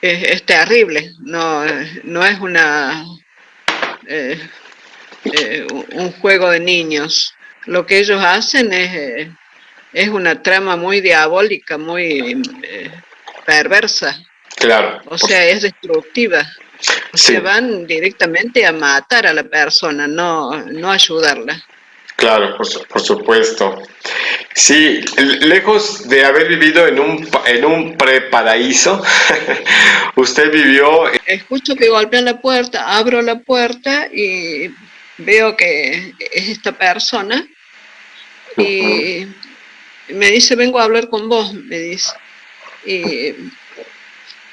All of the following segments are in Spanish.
es terrible, no, no es eh, un juego de niños. Lo que ellos hacen es una trama muy diabólica, muy perversa, Claro, o sea, es destructiva. O sea, sí, van directamente a matar a la persona, no ayudarla. claro, por supuesto. Sí, lejos de haber vivido en un preparaíso, usted vivió. Escucho que golpean la puerta, abro la puerta y veo que es esta persona Ujú, y me dice, vengo a hablar con vos, me dice. Y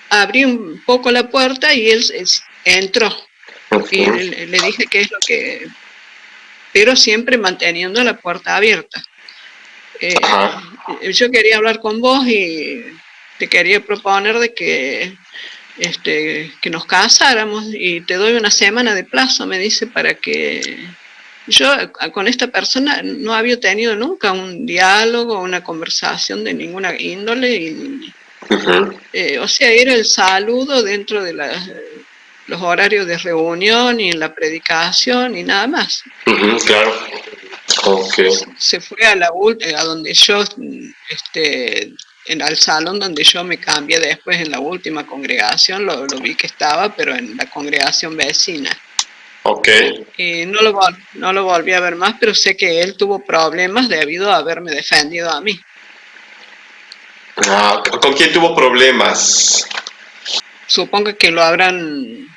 abrí un poco la puerta y él entró y ujú. le dije qué es lo que... Pero siempre manteniendo la puerta abierta. Ajá. Yo quería hablar con vos y te quería proponer de que nos casáramos y te doy una semana de plazo, me dice, para que yo con esta persona no había tenido nunca un diálogo, una conversación de ninguna índole, Ujú, o sea, era el saludo dentro de los horarios de reunión y en la predicación y nada más. ujú, claro. Ok. Se fue a donde yo, al salón donde yo me cambié después en la última congregación, lo vi que estaba, pero en la congregación vecina. Ok. Y no lo volví a ver más, pero sé que él tuvo problemas debido a haberme defendido a mí. Ah, ¿con quién tuvo problemas? Supongo que lo habrán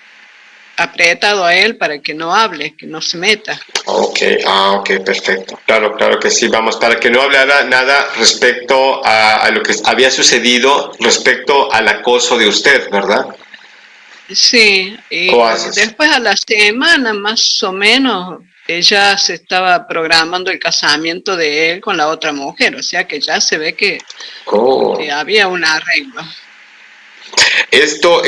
apretado a él para que no hable, que no se meta. Ok, ok, perfecto. Claro, claro que sí. Vamos, para que no hablara nada respecto a lo que había sucedido respecto al acoso de usted, ¿verdad? Sí, ¿Cómo y haces? después a la semana más o menos ya se estaba programando el casamiento de él con la otra mujer, o sea que ya se ve que Oh. había un arreglo. Esto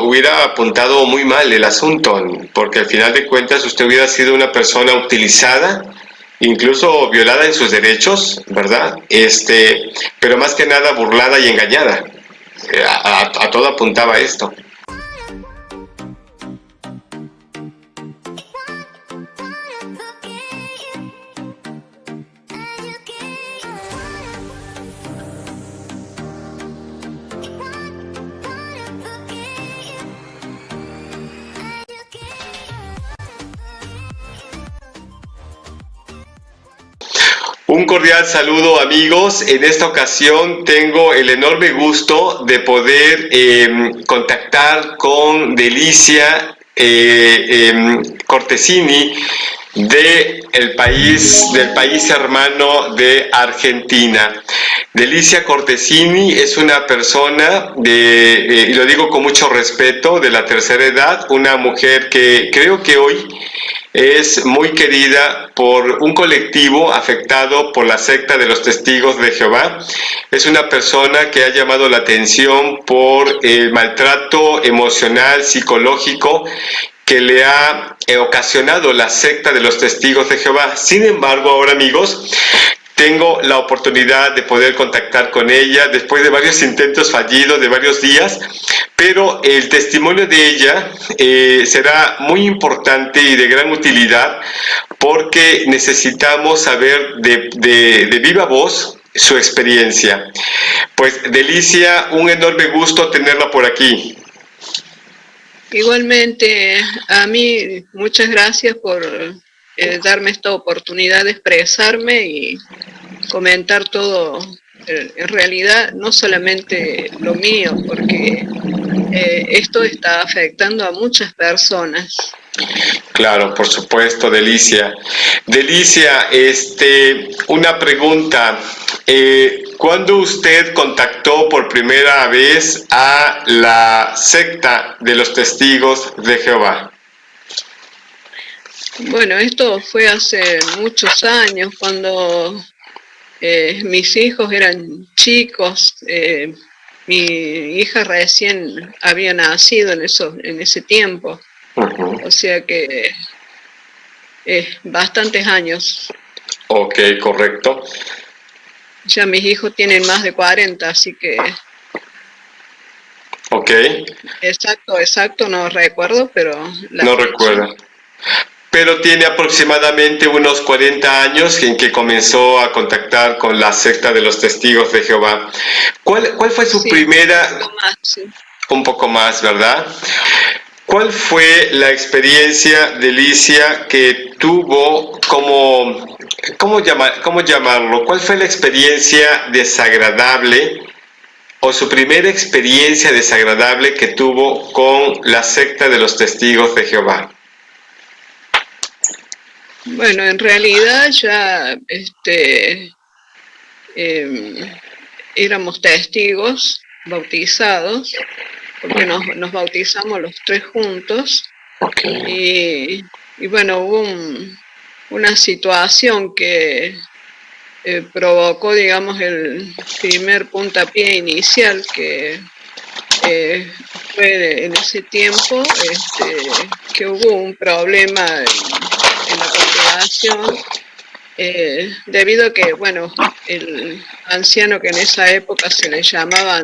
hubiera apuntado muy mal el asunto, porque al final de cuentas usted hubiera sido una persona utilizada, incluso violada en sus derechos, ¿verdad? Pero más que nada burlada y engañada. A todo apuntaba esto. Un cordial saludo amigos. En esta ocasión tengo el enorme gusto de poder contactar con Delicia Cortesini del país hermano de Argentina. Delicia Cortesini es una persona y lo digo con mucho respeto, de la tercera edad, una mujer que creo que hoy es muy querida por un colectivo afectado por la secta de los Testigos de Jehová. Es una persona que ha llamado la atención por el maltrato emocional, psicológico que le ha ocasionado la secta de los Testigos de Jehová. Sin embargo, ahora amigos, tengo la oportunidad de poder contactar con ella después de varios intentos fallidos, de varios días, pero el testimonio de ella será muy importante y de gran utilidad porque necesitamos saber de viva voz su experiencia. Pues Delicia, un enorme gusto tenerla por aquí. Igualmente, a mí muchas gracias por darme esta oportunidad de expresarme y comentar todo, en realidad no solamente lo mío, porque esto está afectando a muchas personas. Claro, por supuesto, Delicia. Delicia, una pregunta. ¿Cuándo usted contactó por primera vez a la secta de los Testigos de Jehová? Bueno, esto fue hace muchos años, cuando mis hijos eran chicos. Mi hija recién había nacido en ese tiempo, Ujú. o sea que bastantes años. Ok, correcto. Ya mis hijos tienen más de 40, así que Ok, Exacto, no recuerdo, pero la no fecha. recuerdo. Pero tiene aproximadamente unos 40 años en que comenzó a contactar con la secta de los testigos de Jehová. ¿Cuál fue su Sí, un primera, poquito más, sí. un poco más, ¿verdad? ¿Cuál fue la experiencia de Licia que tuvo como, cómo llamarlo? ¿Cuál fue la experiencia desagradable o su primera experiencia desagradable que tuvo con la secta de los testigos de Jehová? Bueno, en realidad ya éramos testigos bautizados, porque nos bautizamos los tres juntos, Ok. y bueno, hubo una situación que provocó, digamos, el primer puntapié inicial, que fue en ese tiempo que hubo un problema en la congregación, debido a que, bueno, el anciano que en esa época se le llamaba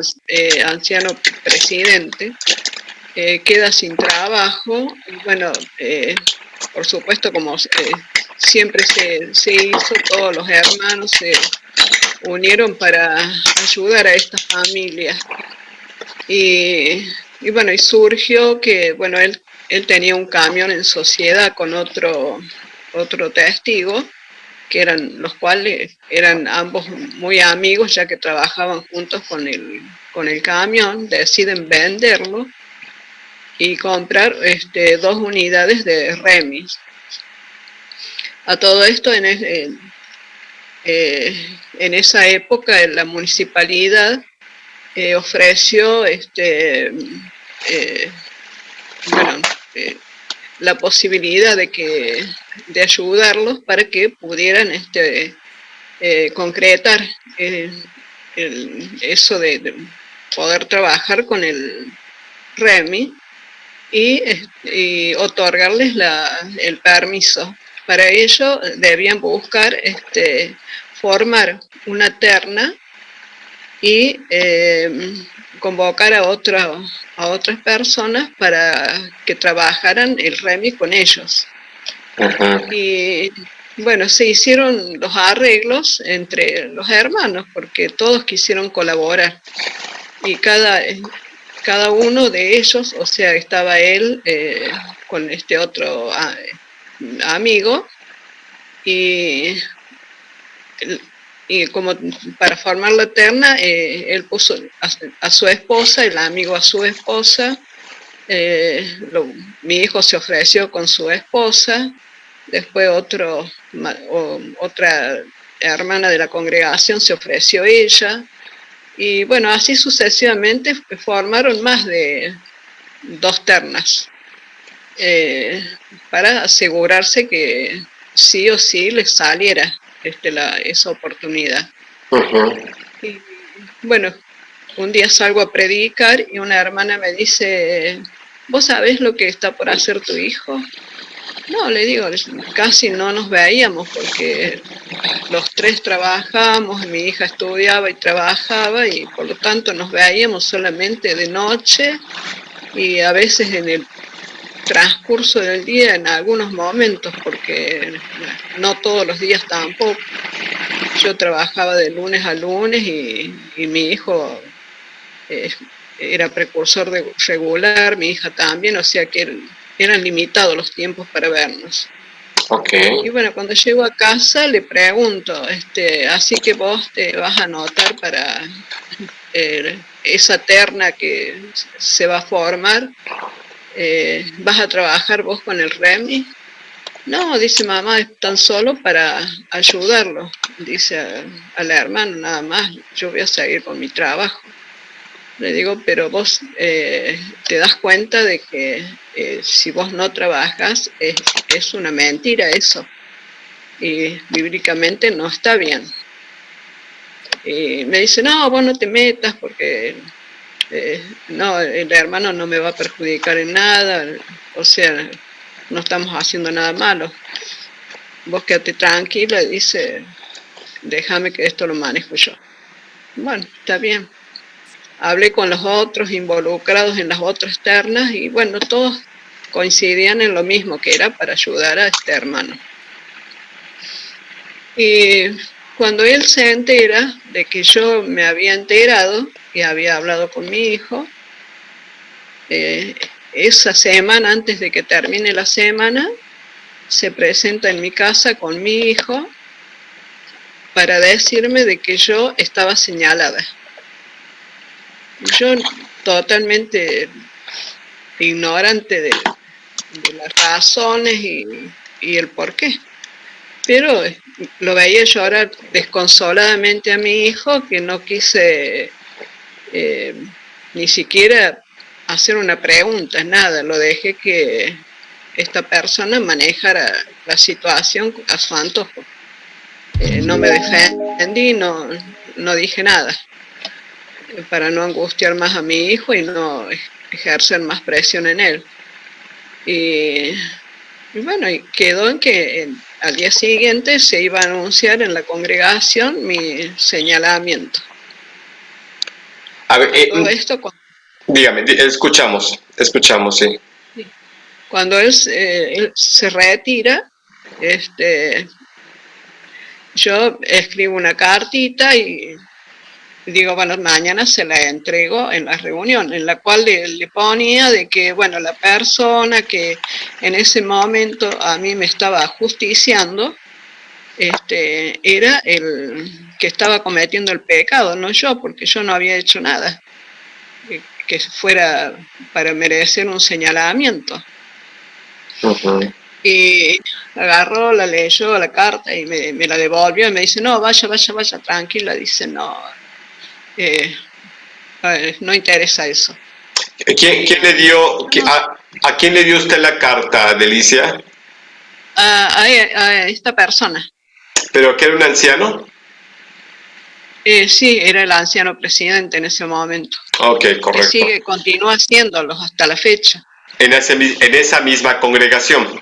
anciano presidente, queda sin trabajo y bueno, por supuesto como siempre se hizo, todos los hermanos se unieron para ayudar a esta familia. Y bueno, y surgió que, bueno, él tenía un camión en sociedad con otro testigo, que eran los cuales eran ambos muy amigos, ya que trabajaban juntos con el camión. Deciden venderlo y comprar 2 unidades de remis. A todo esto, en esa época, la municipalidad ofreció eh, bueno, la posibilidad de ayudarlos para que pudieran concretar eso de poder trabajar con el REMI y otorgarles el permiso. Para ello debían buscar formar una terna y convocar a otras personas para que trabajaran el REMI con ellos. Ajá. Y bueno, se hicieron los arreglos entre los hermanos porque todos quisieron colaborar y cada uno de ellos, o sea, estaba él con este otro amigo, y, y como para formar la terna, él puso a su esposa, el amigo a su esposa, mi hijo se ofreció con su esposa, después otra hermana de la congregación se ofreció ella, y bueno, así sucesivamente formaron más de 2 ternas, eh, para asegurarse que sí o sí les saliera esa oportunidad. Ajá. Y bueno, un día salgo a predicar y una hermana me dice, ¿vos sabés lo que está por hacer tu hijo? No, le digo, casi no nos veíamos porque los tres trabajábamos, mi hija estudiaba y trabajaba y por lo tanto nos veíamos solamente de noche y a veces en el transcurso del día en algunos momentos, porque no todos los días tampoco. Yo trabajaba de lunes a lunes y mi hijo eh, era precursor regular, mi hija también, o sea que eran limitados los tiempos para vernos. Ok. Y bueno, cuando llego a casa le pregunto, así que vos te vas a anotar para esa terna que se va a formar, ¿vas a trabajar vos con el REMI? No, dice mamá, es tan solo para ayudarlo, dice al hermano nada más, yo voy a seguir con mi trabajo. Le digo, pero vos te das cuenta de que si vos no trabajas es una mentira eso, y bíblicamente no está bien. Y me dice, no, vos no te metas porque no, el hermano no me va a perjudicar en nada, o sea, no estamos haciendo nada malo. Vos quédate tranquila, dice, déjame que esto lo manejo yo. Bueno, está bien. hablé con los otros involucrados en las otras ternas y bueno, todos coincidían en lo mismo, que era para ayudar a este hermano. Y cuando él se entera de que yo me había enterado y había hablado con mi hijo, esa semana, antes de que termine la semana, se presenta en mi casa con mi hijo para decirme de que yo estaba señalada. Yo totalmente ignorante de las razones y el por qué. Pero lo veía llorar desconsoladamente a mi hijo, que no quise ni siquiera hacer una pregunta, nada. Lo dejé que esta persona manejara la situación a su antojo. No me defendí, no dije nada, para no angustiar más a mi hijo y no ejercer más presión en él. Y bueno, y quedó en que al día siguiente se iba a anunciar en la congregación mi señalamiento. A ver, Todo esto dígame, escuchamos, sí. Cuando él se retira, yo escribo una cartita y digo, bueno, mañana se la entrego en la reunión, en la cual le ponía de que, bueno, la persona que en ese momento a mí me estaba ajusticiando, era el que estaba cometiendo el pecado, no yo, porque yo no había hecho nada que fuera para merecer un señalamiento. Uh-huh. Y agarró, la leyó la carta y me la devolvió y me dice, no, vaya, tranquila, dice, no, no interesa eso. ¿Quién le dio, a quién le dio usted la carta, Delicia? A esta persona. ¿Pero que era un anciano? Sí, era el anciano presidente en ese momento. Ok, correcto. Y continúa haciéndolos hasta la fecha. ¿En esa misma congregación?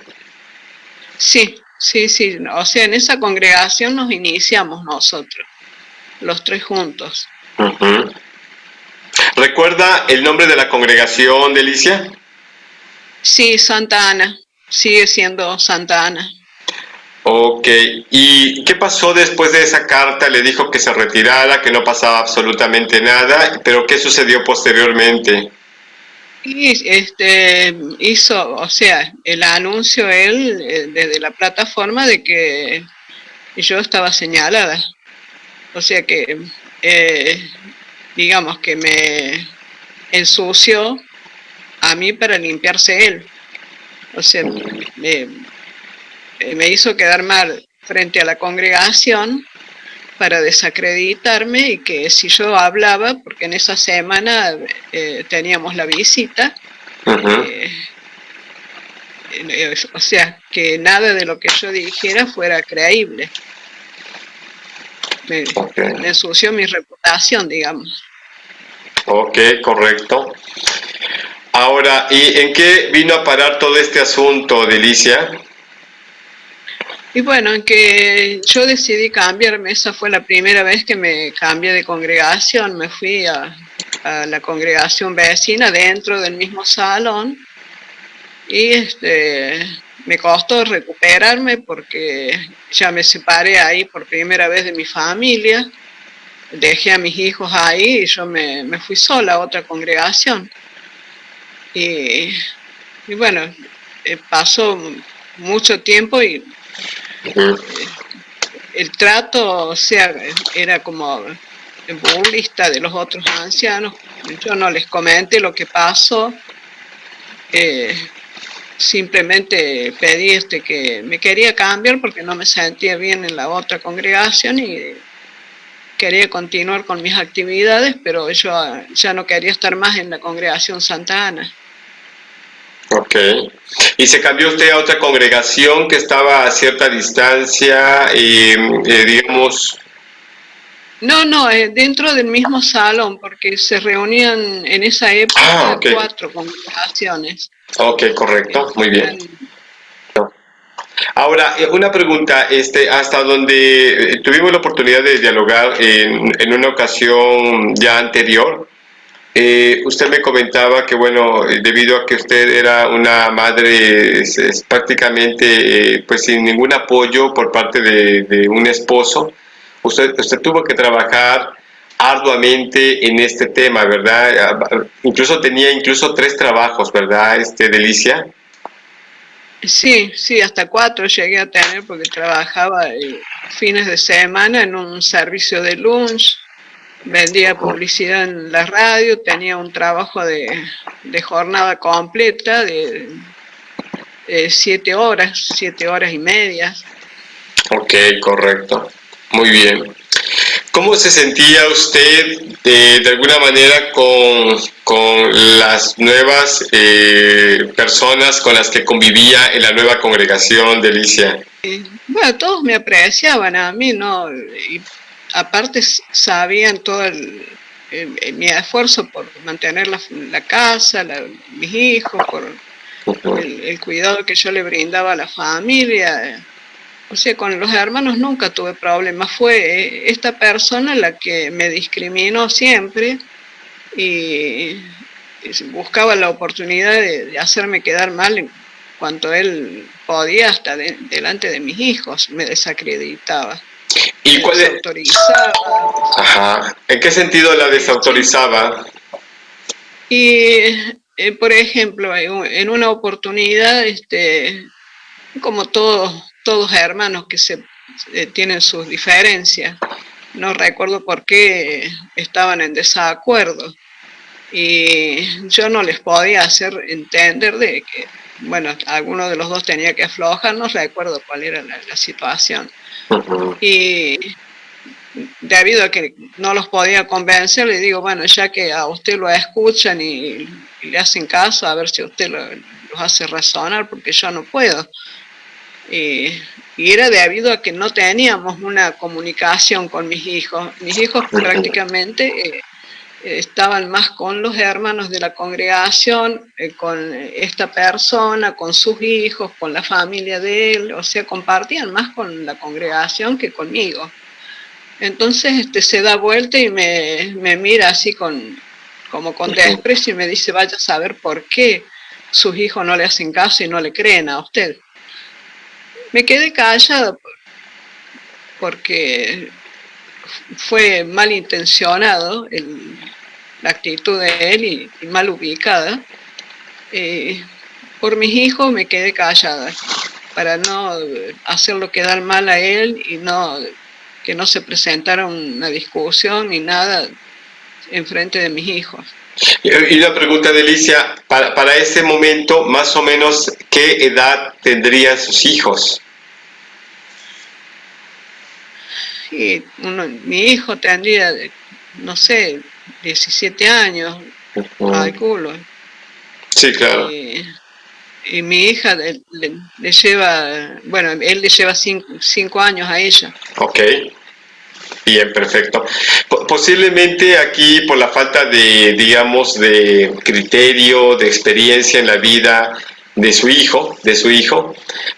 Sí. O sea, en esa congregación nos iniciamos nosotros, los tres juntos. Uh-huh. ¿Recuerda el nombre de la congregación, Delicia? Sí, Santa Ana. Sigue siendo Santa Ana. Ok, ¿y qué pasó después de esa carta? Le dijo que se retirara, que no pasaba absolutamente nada, pero ¿qué sucedió posteriormente? Y hizo, o sea, el anuncio él desde la plataforma de que yo estaba señalada. O sea que, digamos que me ensució a mí para limpiarse él. O sea, me hizo quedar mal frente a la congregación para desacreditarme y que si yo hablaba, porque en esa semana teníamos la visita, Uh-huh. O sea, que nada de lo que yo dijera fuera creíble. Me ensució mi reputación, digamos. Ok, correcto. Ahora, ¿y en qué vino a parar todo este asunto, Delicia? Y bueno, en que yo decidí cambiarme, esa fue la primera vez que me cambié de congregación, me fui a la congregación vecina dentro del mismo salón y me costó recuperarme porque ya me separé ahí por primera vez de mi familia, dejé a mis hijos ahí y yo me fui sola a otra congregación. Y bueno, pasó mucho tiempo y el trato, o sea, era como burlista de los otros ancianos. Yo no les comenté lo que pasó, simplemente pedí que me quería cambiar porque no me sentía bien en la otra congregación y quería continuar con mis actividades, pero yo ya no quería estar más en la congregación Santa Ana. Ok. ¿Y se cambió usted a otra congregación que estaba a cierta distancia y, digamos... No, dentro del mismo salón, porque se reunían en esa época okay. 4 congregaciones. Ok, correcto, muy bien. Ahora, una pregunta, hasta donde tuvimos la oportunidad de dialogar en una ocasión ya anterior, Usted me comentaba que, bueno, debido a que usted era una madre prácticamente pues sin ningún apoyo por parte de un esposo, usted tuvo que trabajar arduamente en este tema, ¿verdad? Incluso tenía tres trabajos, ¿verdad, Delicia? Sí, sí, hasta 4 llegué a tener porque trabajaba fines de semana en un servicio de lunch, vendía publicidad en la radio, tenía un trabajo de jornada completa de 7 horas y media. Ok, correcto. Muy bien. ¿Cómo se sentía usted de alguna manera con las nuevas personas con las que convivía en la nueva congregación de Alicia? Bueno, todos me apreciaban a mí, ¿no? Y aparte sabían todo mi esfuerzo por mantener la casa, mis hijos, por el cuidado que yo le brindaba a la familia. O sea, con los hermanos nunca tuve problemas. Fue esta persona la que me discriminó siempre y buscaba la oportunidad de hacerme quedar mal en cuanto él podía, hasta delante de mis hijos. Me desacreditaba, ¿Y me cuál es? desautorizaba. Ajá. ¿En qué sentido la desautorizaba? Y, por ejemplo, en una oportunidad, como todos hermanos que tienen sus diferencias, no recuerdo por qué estaban en desacuerdo. Y yo no les podía hacer entender de que, bueno, alguno de los dos tenía que aflojar, no recuerdo cuál era la situación. Uh-huh. Y debido a que no los podía convencer, le digo, bueno, ya que a usted lo escuchan y le hacen caso, a ver si usted los hace razonar, porque yo no puedo. Y era debido a que no teníamos una comunicación con mis hijos. Mis hijos prácticamente estaban más con los hermanos de la congregación, con esta persona, con sus hijos, con la familia de él, o sea, compartían más con la congregación que conmigo. Entonces se da vuelta y me mira así como con desprecio y me dice, vaya a saber por qué sus hijos no le hacen caso y no le creen a usted. Me quedé callada porque fue malintencionado la actitud de él y mal ubicada. Por mis hijos me quedé callada para no hacerlo quedar mal a él y que no se presentara una discusión ni nada en frente de mis hijos. Y una pregunta de Alicia, para ese momento, más o menos, ¿qué edad tendrían sus hijos? Y mi hijo tendría, no sé, 17 años, calculo. Sí, claro. Y mi hija le lleva, bueno, él le lleva 5 años a ella. Ok. Bien, perfecto. Posiblemente aquí por la falta de, digamos, de criterio, de experiencia en la vida de su hijo,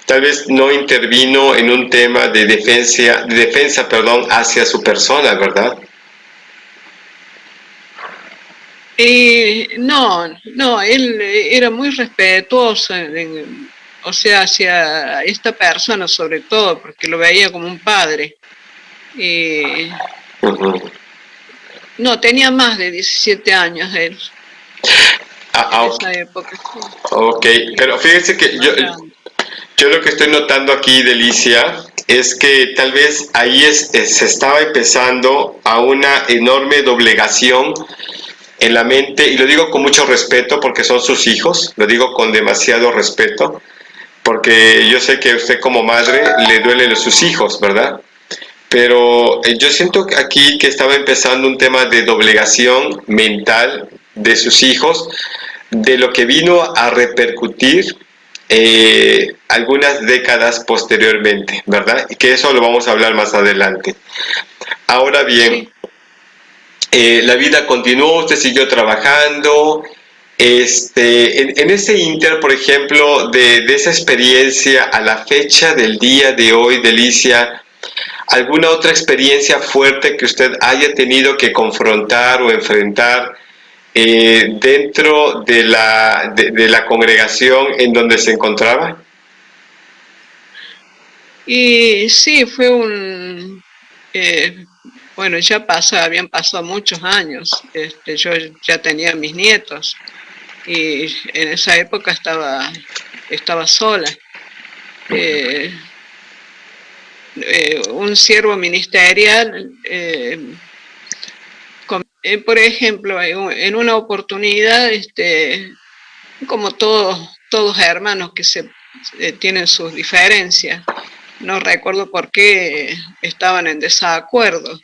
tal vez no intervino en un tema de defensa, perdón, hacia su persona, ¿verdad? No, él era muy respetuoso, o sea, hacia esta persona sobre todo, porque lo veía como un padre. Uh-huh. No, tenía más de 17 años él en esa época. Sí. Ok, pero fíjese que yo lo que estoy notando aquí, Delicia, es que tal vez ahí se estaba empezando a una enorme doblegación en la mente, y lo digo con mucho respeto porque son sus hijos, lo digo con demasiado respeto, porque yo sé que a usted como madre le duelen sus hijos, ¿verdad? Pero yo siento aquí que estaba empezando un tema de doblegación mental de sus hijos, de lo que vino a repercutir algunas décadas posteriormente, ¿verdad? Y que eso lo vamos a hablar más adelante. Ahora bien, Sí. La vida continuó, usted siguió trabajando. En ese inter, por ejemplo, de esa experiencia a la fecha del día de hoy, Delicia, ¿alguna otra experiencia fuerte que usted haya tenido que confrontar o enfrentar dentro de la congregación en donde se encontraba? Y sí, fue bueno, habían pasado muchos años. Yo ya tenía mis nietos y en esa época estaba sola. Eh, un siervo ministerial, por ejemplo, en una oportunidad, como todos hermanos que tienen sus diferencias, no recuerdo por qué estaban en desacuerdo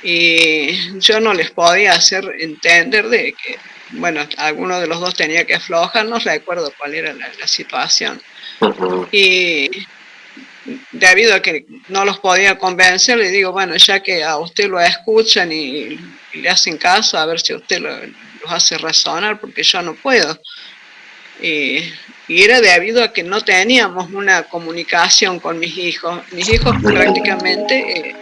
y yo no les podía hacer entender de que, bueno, alguno de los dos tenía que aflojar, no recuerdo cuál era la situación. Y debido a que no los podía convencer, le digo, bueno, ya que a usted lo escuchan y le hacen caso, a ver si usted los hace razonar, porque yo no puedo. Y era debido a que no teníamos una comunicación con mis hijos. Mis hijos prácticamente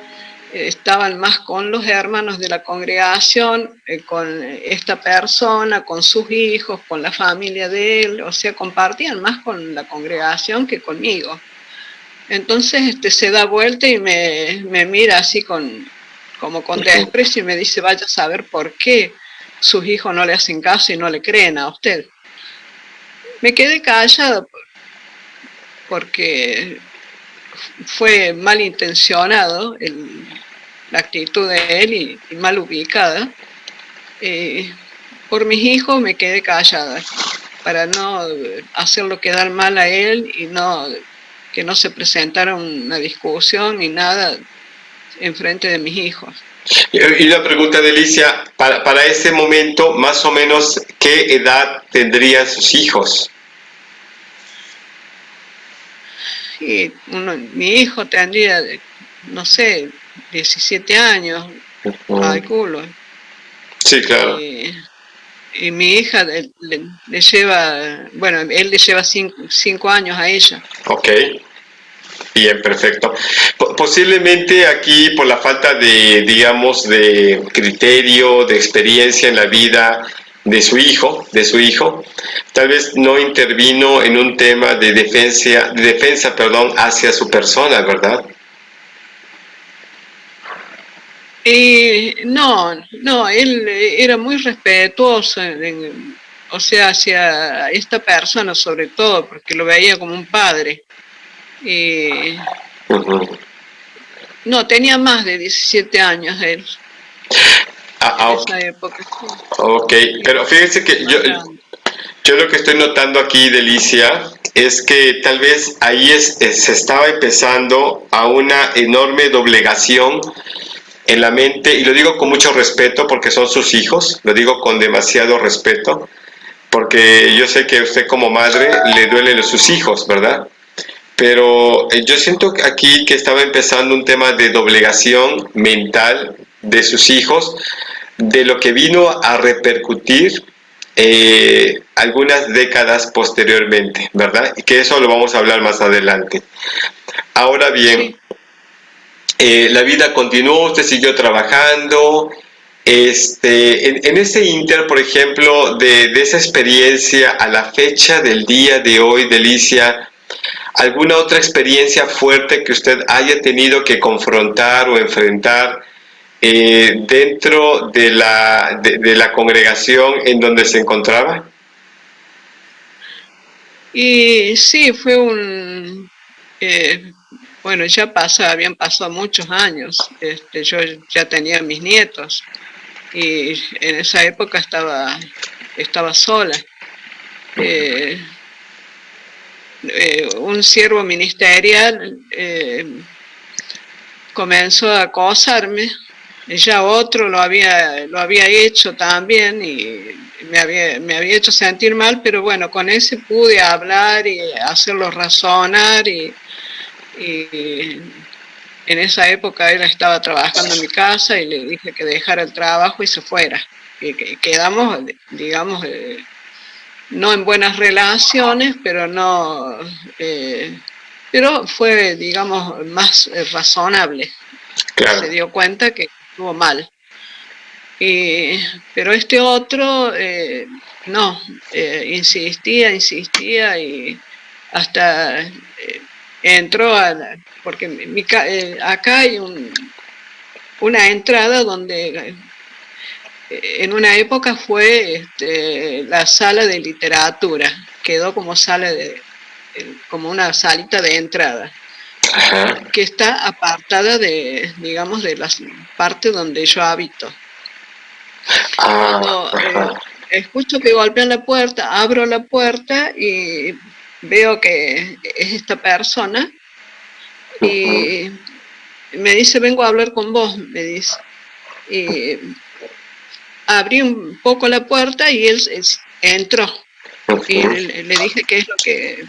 estaban más con los hermanos de la congregación, con esta persona, con sus hijos, con la familia de él, o sea, compartían más con la congregación que conmigo. Entonces se da vuelta y me mira así como con desprecio y me dice, vaya a saber por qué sus hijos no le hacen caso y no le creen a usted. Me quedé callada porque fue malintencionado la actitud de él y mal ubicada. Por mis hijos me quedé callada para no hacerlo quedar mal a él y que no se presentara una discusión ni nada en frente de mis hijos. Y la pregunta de Alicia, para ese momento, más o menos, ¿qué edad tendrían sus hijos? Y mi hijo tendría, no sé, 17 años, calculo. Sí, claro. Y mi hija le lleva, bueno, él le lleva 5 años a ella. Ok. Bien, perfecto. Posiblemente aquí por la falta de, digamos, de criterio, de experiencia en la vida de su hijo, tal vez no intervino en un tema de defensa, perdón, hacia su persona, ¿verdad? No, él era muy respetuoso, o sea, hacia esta persona sobre todo, porque lo veía como un padre. No, tenía más de 17 años él en Ok. esa época. Ok, pero fíjense que yo lo que estoy notando aquí, Delicia, es que tal vez ahí se estaba empezando a una enorme doblegación en la mente, y lo digo con mucho respeto porque son sus hijos, lo digo con demasiado respeto, porque yo sé que a usted como madre le duelen sus hijos, ¿verdad? Pero yo siento aquí que estaba empezando un tema de doblegación mental de sus hijos, de lo que vino a repercutir algunas décadas posteriormente, ¿verdad? Y que eso lo vamos a hablar más adelante. Ahora bien, Sí. la vida continuó, usted siguió trabajando. En ese inter, por ejemplo, de esa experiencia a la fecha del día de hoy, Delicia, ¿alguna otra experiencia fuerte que usted haya tenido que confrontar o enfrentar dentro de la congregación en donde se encontraba? Y sí, bueno, habían pasado muchos años. Yo ya tenía mis nietos y en esa época estaba sola. Eh, un siervo ministerial comenzó a acosarme, ya otro lo había hecho también y me había hecho sentir mal, pero bueno, con ese pude hablar y hacerlo razonar y en esa época él estaba trabajando en mi casa y le dije que dejara el trabajo y se fuera. Y quedamos, digamos, no en buenas relaciones, pero no, pero fue, digamos, más razonable. Se Claro. dio cuenta que estuvo mal. Pero este otro no, insistía y hasta entró porque acá hay una entrada donde en una época fue la sala de literatura, quedó como como una salita de entrada, que está apartada digamos, de las partes donde yo habito. Cuando escucho que golpean la puerta, abro la puerta y veo que es esta persona y me dice, vengo a hablar con vos, me dice. Y abrí un poco la puerta y él entró. Y le dije qué es lo que...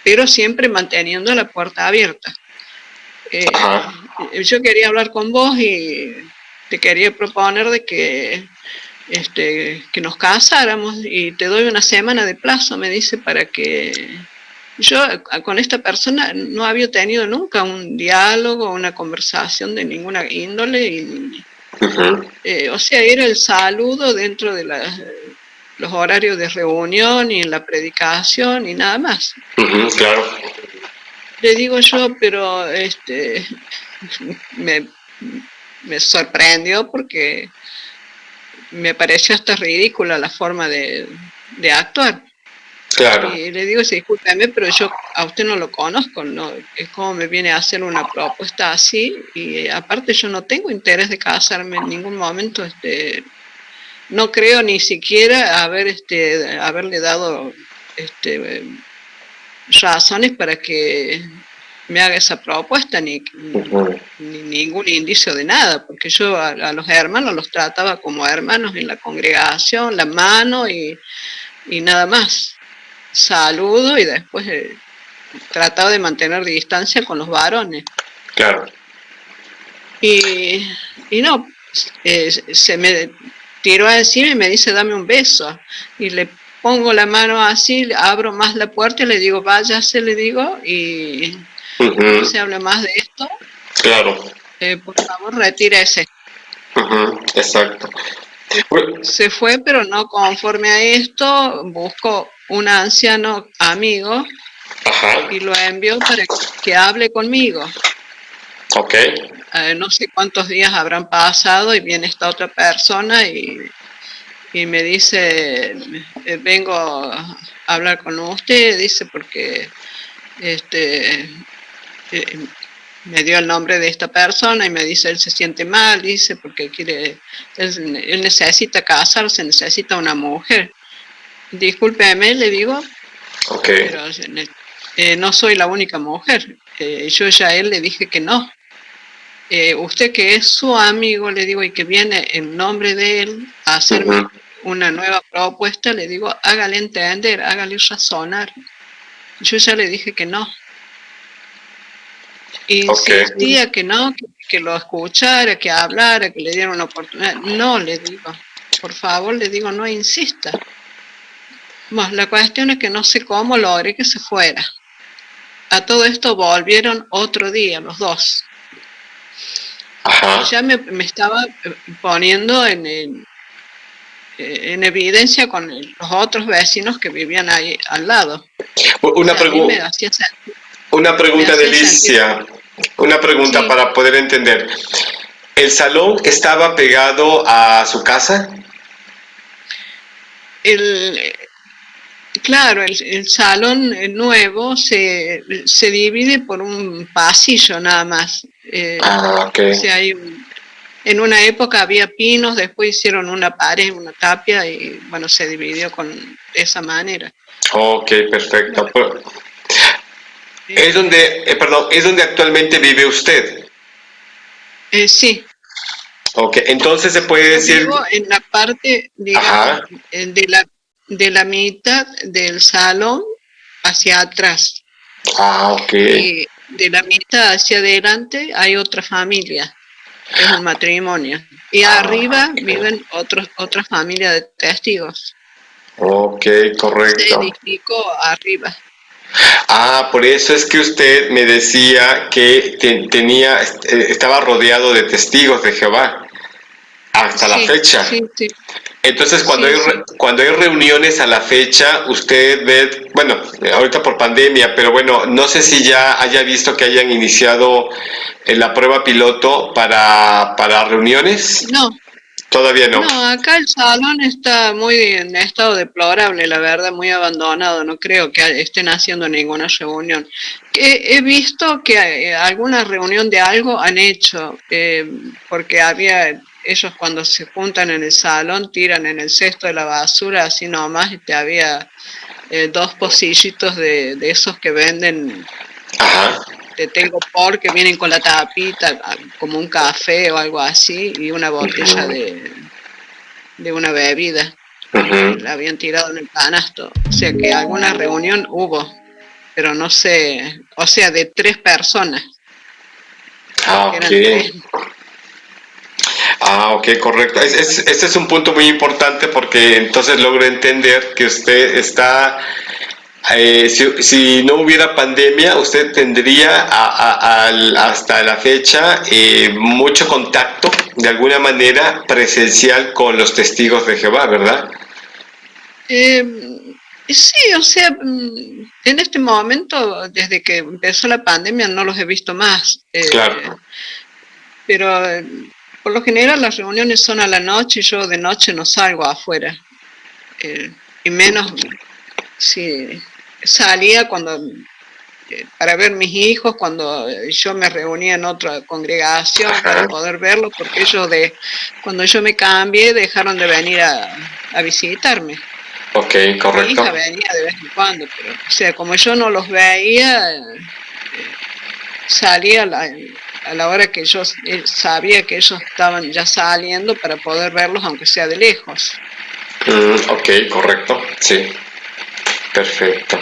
Pero siempre manteniendo la puerta abierta. Yo quería hablar con vos y te quería proponer de que nos casáramos y te doy una semana de plazo, me dice, para que... Yo con esta persona no había tenido nunca un diálogo, una conversación de ninguna índole, o sea, era el saludo dentro de los horarios de reunión y en la predicación y nada más. Claro. Le digo yo, pero me sorprendió porque me pareció hasta ridícula la forma de actuar. Claro. Y le digo, sí, discúlpeme, pero yo a usted no lo conozco, ¿no? Es como me viene a hacer una propuesta así, y aparte yo no tengo interés de casarme en ningún momento, no creo ni siquiera haberle dado razones para que me haga esa propuesta, ni ningún indicio de nada, porque yo a los hermanos los trataba como hermanos en la congregación, la mano y nada más. Saludo y después trataba de mantener distancia con los varones. Claro. Y no, se me tiró encima y me dice, dame un beso. Y le pongo la mano así, abro más la puerta y le digo, váyase, le digo, y no se habla más de esto. Claro. Por favor, retírese. Exacto. Se fue, pero no conforme a esto, buscó un anciano amigo y lo envió para que hable conmigo. Ok. No sé cuántos días habrán pasado y viene esta otra persona y me dice, vengo a hablar con usted, dice, porque me dio el nombre de esta persona y me dice, él se siente mal, dice, porque él necesita casarse, necesita una mujer. Discúlpeme, le digo, pero no soy la única mujer. Yo ya a él le dije que no. Usted que es su amigo, le digo, y que viene en nombre de él a hacerme una nueva propuesta, le digo, hágale entender, hágale razonar. Yo ya le dije que no. Insistía que no, que lo escuchara, que hablara, que le diera una oportunidad. No, le digo, por favor, le digo, no insista. Bueno, la cuestión es que no sé cómo logré que se fuera. A todo esto volvieron otro día, los dos. Ya me estaba poniendo en evidencia con los otros vecinos que vivían ahí al lado. Una pregunta, Delicia. Una pregunta sí. Para poder entender. ¿El salón estaba pegado a su casa? Claro, el salón nuevo se divide por un pasillo nada más. Okay. O sea, en una época había pinos, después hicieron una pared, una tapia y bueno, se dividió de esa manera. Ok, perfecto. ¿Es donde actualmente vive usted? Sí. Ok, entonces se puede decir... Vivo en la parte, digamos, de la mitad del salón hacia atrás. Ok. Y de la mitad hacia adelante hay otra familia, es un matrimonio. Y arriba viven otra familia de testigos. Ok, correcto. Se edificó arriba. Por eso es que usted me decía que estaba rodeado de testigos de Jehová. hasta la Sí, fecha. sí, sí, Entonces, sí, sí. cuando hay reuniones a la fecha, usted ve, bueno, ahorita por pandemia, pero bueno, no sé si ya haya visto que hayan iniciado la prueba piloto para reuniones. No, Todavía no. no, acá el salón está muy en estado deplorable, la verdad, muy abandonado. No creo que estén haciendo ninguna reunión. He visto que alguna reunión de algo han hecho, porque había, ellos cuando se juntan en el salón tiran en el cesto de la basura así nomás, y te había dos pocillitos de esos que venden Ajá. de Telgo Por, que vienen con la tapita, como un café o algo así, y una botella Ujú, de una bebida. ujú. La habían tirado en el canasto. O sea que alguna reunión hubo, pero no sé, o sea, de 3 personas, Ah, que ok. eran tres. Ah, ok, correcto. Este es un punto muy importante porque entonces logro entender que usted está, si no hubiera pandemia, usted tendría hasta la fecha mucho contacto de alguna manera presencial con los testigos de Jehová, ¿verdad? Eh, sí, o sea, en este momento, desde que empezó la pandemia, no los he visto más. Claro. Pero por lo general las reuniones son a la noche y yo de noche no salgo afuera. Y menos si salía cuando para ver mis hijos, cuando yo me reunía en otra congregación para Ajá. poder verlos, porque ellos cuando yo me cambié dejaron de venir a visitarme. Ok, Mi correcto. hija venía de vez en cuando, pero o sea, como yo no los veía, salía a la hora que yo sabía que ellos estaban ya saliendo para poder verlos aunque sea de lejos. Ok, correcto. Sí. Perfecto.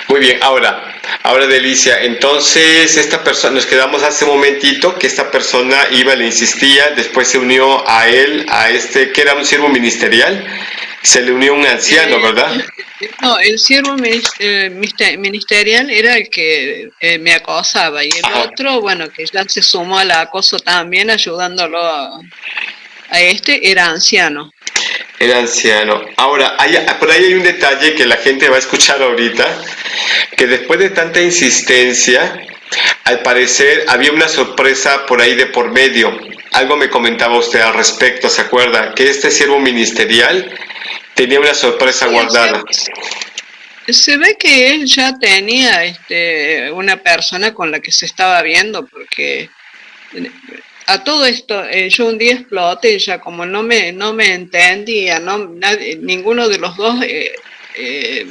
Muy bien, ahora Delicia, entonces esta persona, nos quedamos hace un momentito que esta persona iba, le insistía, después se unió a él, a este que era un siervo ministerial, se le unió un anciano, Eh, ¿verdad? no, el siervo ministerial era el que me acosaba, y el Ajá, otro, bueno, que ya se sumó al acoso también, ayudándolo a este, era anciano. era anciano. Ahora, por ahí hay un detalle que la gente va a escuchar ahorita, que después de tanta insistencia, al parecer había una sorpresa por ahí de por medio. Algo me comentaba usted al respecto, ¿se acuerda? Que este siervo ministerial tenía una sorpresa Sí, o sea, guardada. se ve que él ya tenía una persona con la que se estaba viendo, porque a todo esto yo un día exploté y ya como no me entendía, ninguno de los dos, eh,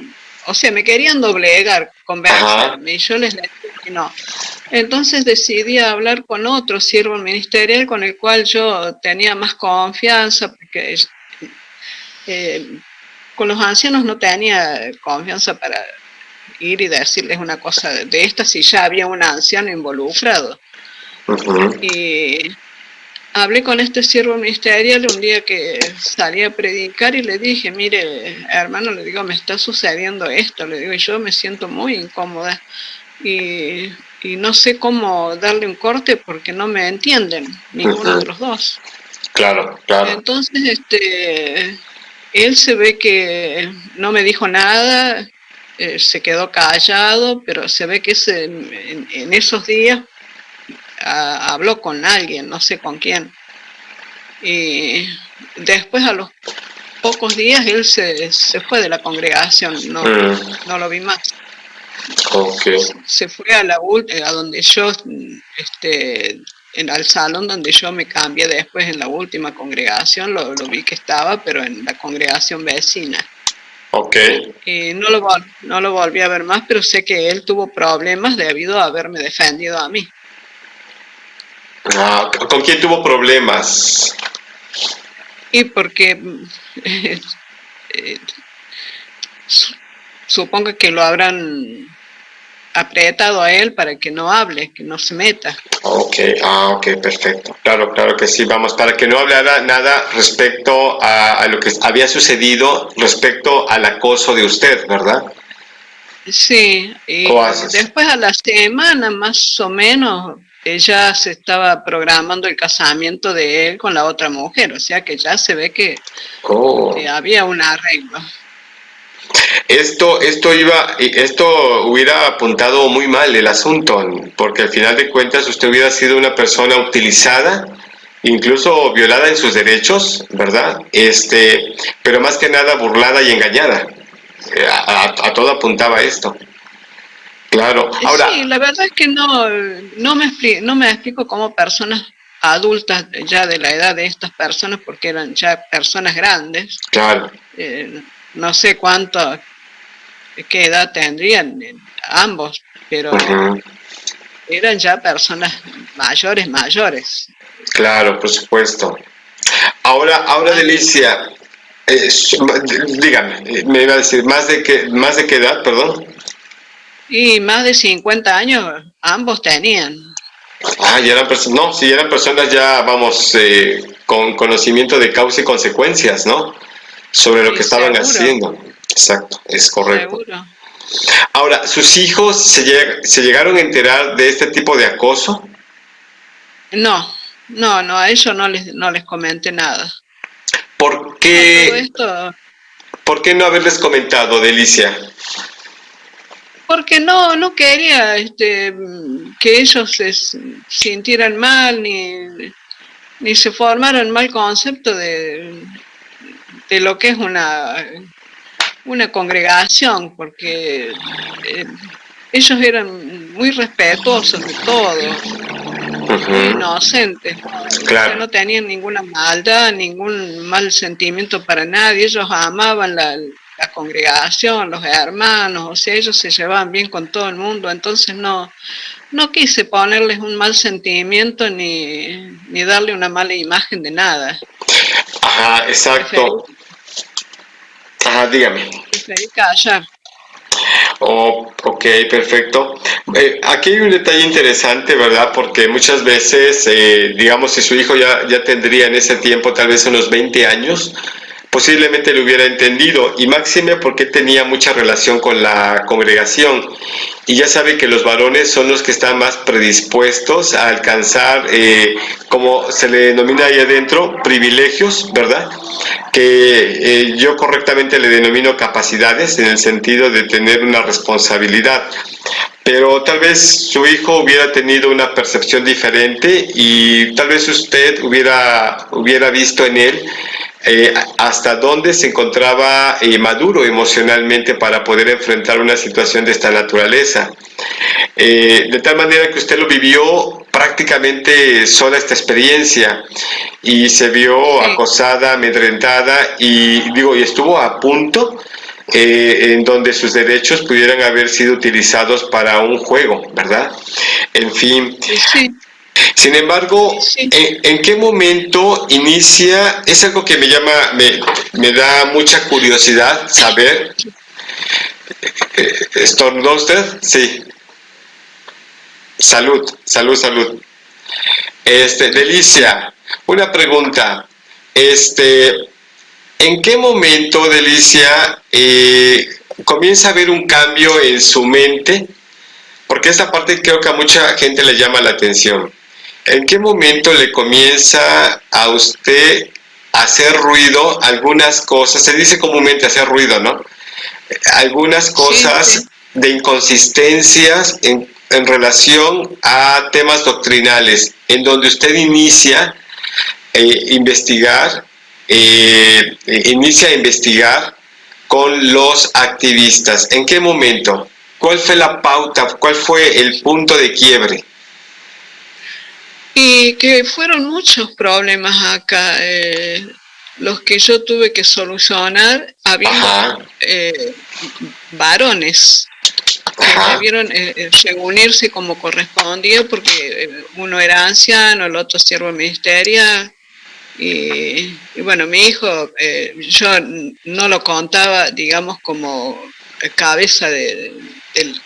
o sea, me querían doblegar, Ajá. convencerme, y yo les decía que no. Entonces decidí hablar con otro siervo ministerial con el cual yo tenía más confianza, porque eh, con los ancianos no tenía confianza para ir y decirles una cosa de esta si ya había un anciano involucrado. Ujú. Y hablé con este siervo ministerial un día que salí a predicar y le dije, mire, hermano, le digo, me está sucediendo esto, le digo, y yo me siento muy incómoda y, y no sé cómo darle un corte porque no me entienden, ninguno Ujú. de los dos. Claro, claro. Entonces, él se ve que no me dijo nada, se quedó callado, pero se ve que en esos días habló con alguien, no sé con quién. Y después, a los pocos días, él se fue de la congregación, Mm, no lo vi más. ok, Se fue a donde yo, al salón donde yo me cambié después en la última congregación, lo vi que estaba, pero en la congregación vecina. ok. Y no lo volví a ver más, pero sé que él tuvo problemas debido a haberme defendido a mí. Ah, ¿con quién tuvo problemas? Y porque eh, supongo que lo habrán apretado a él para que no hable, que no se meta. Ok, ok, perfecto. Claro, claro que sí. Vamos, para que no hablara nada respecto a lo que había sucedido respecto al acoso de usted, ¿verdad? Sí, ¿Cómo y haces? después a la semana más o menos ella se estaba programando el casamiento de él con la otra mujer, o sea que ya se ve que Oh. había un arreglo. Esto hubiera apuntado muy mal el asunto, porque al final de cuentas usted hubiera sido una persona utilizada, incluso violada en sus derechos, ¿verdad? Pero más que nada burlada y engañada. A todo apuntaba esto. Claro. Sí, Ahora, la verdad es que no me explico cómo personas adultas ya de la edad de estas personas, porque eran ya personas grandes, claro. eh, no sé qué edad tendrían ambos, pero Ujú. eran ya personas mayores. Claro, por supuesto. Ahora, Más, Delicia, eh, dígame, me iba a decir, más de qué edad, perdón? y más de 50 años ambos tenían. Ah, ya eran personas, no, si eran personas ya, vamos, con conocimiento de causa y consecuencias, ¿no? Sobre lo Y que estaban seguro, haciendo. Exacto, es correcto. seguro. Ahora, ¿sus hijos se llegaron a enterar de este tipo de acoso? No, a ellos no les comenté nada. ¿Por No, todo qué, esto, por qué no haberles comentado, Delicia? porque no quería que ellos sintieran mal ni se formaran mal concepto de lo que es una congregación, porque ellos eran muy respetuosos de todos, muy Ujú. inocentes, o sea, Claro. no tenían ninguna maldad, ningún mal sentimiento para nadie, ellos amaban la congregación, los hermanos, o sea, ellos se llevaban bien con todo el mundo, entonces no quise ponerles un mal sentimiento ni darle una mala imagen de nada. Ajá, Preferí, exacto. Ajá, dígame. preferí callar. Oh, ok, perfecto. Aquí hay un detalle interesante, ¿verdad? Porque muchas veces, digamos, si su hijo ya tendría en ese tiempo tal vez unos 20 años, posiblemente lo hubiera entendido, y máxime porque tenía mucha relación con la congregación. Y ya sabe que los varones son los que están más predispuestos a alcanzar, como se le denomina ahí adentro, privilegios, ¿verdad? Que yo correctamente le denomino capacidades en el sentido de tener una responsabilidad. Pero tal vez su hijo hubiera tenido una percepción diferente y tal vez usted hubiera visto en él hasta dónde se encontraba maduro emocionalmente para poder enfrentar una situación de esta naturaleza. De tal manera que usted lo vivió prácticamente sola esta experiencia y se vio Sí, acosada, amedrentada y estuvo a punto en donde sus derechos pudieran haber sido utilizados para un juego, ¿verdad? En fin, y sí, sin y embargo, sí. ¿en qué momento inicia? Es algo que me da mucha curiosidad saber. ¿Estornudó usted? Sí. Salud, salud, salud. Delicia, una pregunta. Este, ¿En qué momento, Delicia, comienza a haber un cambio en su mente? Porque esa parte creo que a mucha gente le llama la atención. ¿En qué momento le comienza a usted a hacer ruido algunas cosas? Se dice comúnmente hacer ruido, ¿no? Algunas Sí, cosas sí. de inconsistencias en relación a temas doctrinales, en donde usted investigar, inicia a investigar con los activistas. ¿En qué momento? ¿Cuál fue la pauta? ¿Cuál fue el punto de quiebre? Y que fueron muchos problemas acá, los que yo tuve que solucionar, habiendo Ajá, varones que ajá, debieron reunirse como correspondía, porque uno era anciano, el otro siervo ministerial, y bueno, mi hijo, yo no lo contaba, digamos, como cabeza de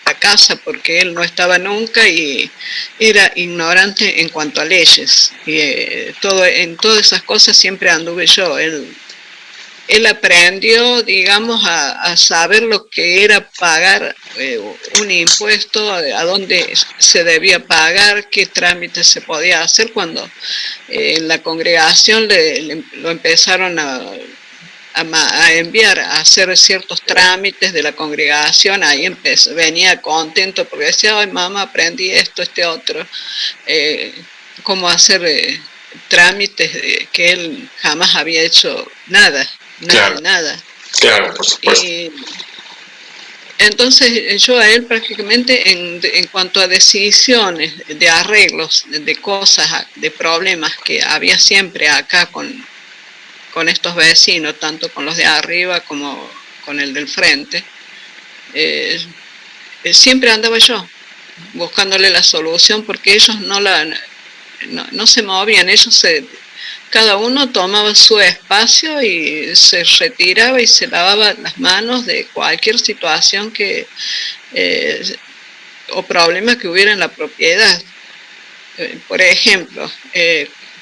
la casa, porque él no estaba nunca y era ignorante en cuanto a leyes. Y en todas esas cosas siempre anduve yo. Él él aprendió, digamos, a saber lo que era pagar un impuesto, a dónde se debía pagar, qué trámites se podía hacer cuando en la congregación lo empezaron a enviar a hacer ciertos trámites de la congregación. Ahí venía contento porque decía, ay mamá, aprendí esto, este otro, cómo hacer trámites que él jamás había hecho nada. Claro, Nada. claro, por supuesto. Y entonces yo a él prácticamente en cuanto a decisiones, de arreglos, de cosas, de problemas que había siempre acá con estos vecinos, tanto con los de arriba como con el del frente, siempre andaba yo buscándole la solución porque ellos no se movían, cada uno tomaba su espacio y se retiraba y se lavaba las manos de cualquier situación o problema que hubiera en la propiedad. Por ejemplo,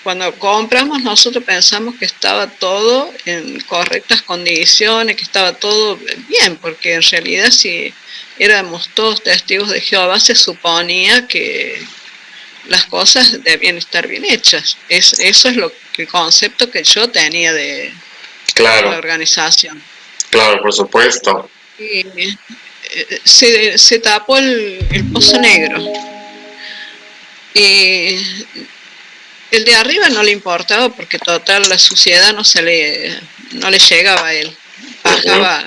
cuando compramos nosotros pensamos que estaba todo en correctas condiciones, que estaba todo bien, porque en realidad si éramos todos testigos de Jehová se suponía que las cosas debían estar bien hechas. Eso es el concepto que yo tenía de la organización. Claro, por supuesto. Y se tapó el pozo negro. Y el de arriba no le importaba porque total la suciedad no le llegaba a él. Bajaba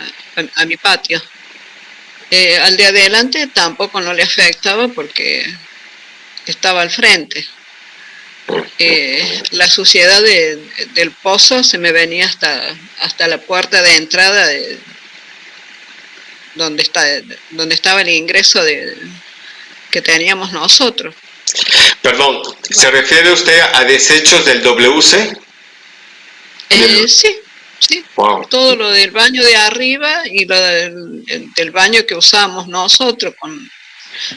a mi patio. Al de adelante tampoco no le afectaba porque estaba al frente. La suciedad del pozo se me venía hasta la puerta de entrada donde estaba el ingreso que teníamos nosotros. Perdón, ¿se refiere usted a desechos del WC? Sí. Wow. Todo lo del baño de arriba y lo del baño que usamos nosotros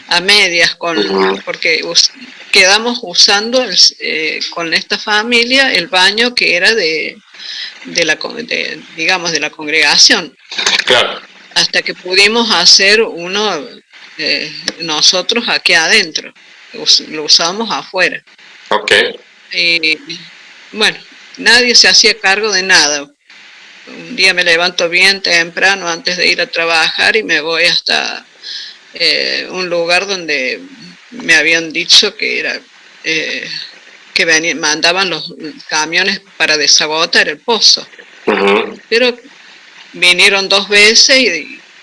a medias, porque quedamos usando con esta familia el baño que era digamos, de la congregación. Claro. Hasta que pudimos hacer uno nosotros aquí adentro, lo usamos afuera. Ok. Y bueno, nadie se hacía cargo de nada. Un día me levanto bien temprano antes de ir a trabajar y me voy hasta un lugar donde me habían dicho que era que mandaban los camiones para desagotar el pozo. Pero vinieron 2 veces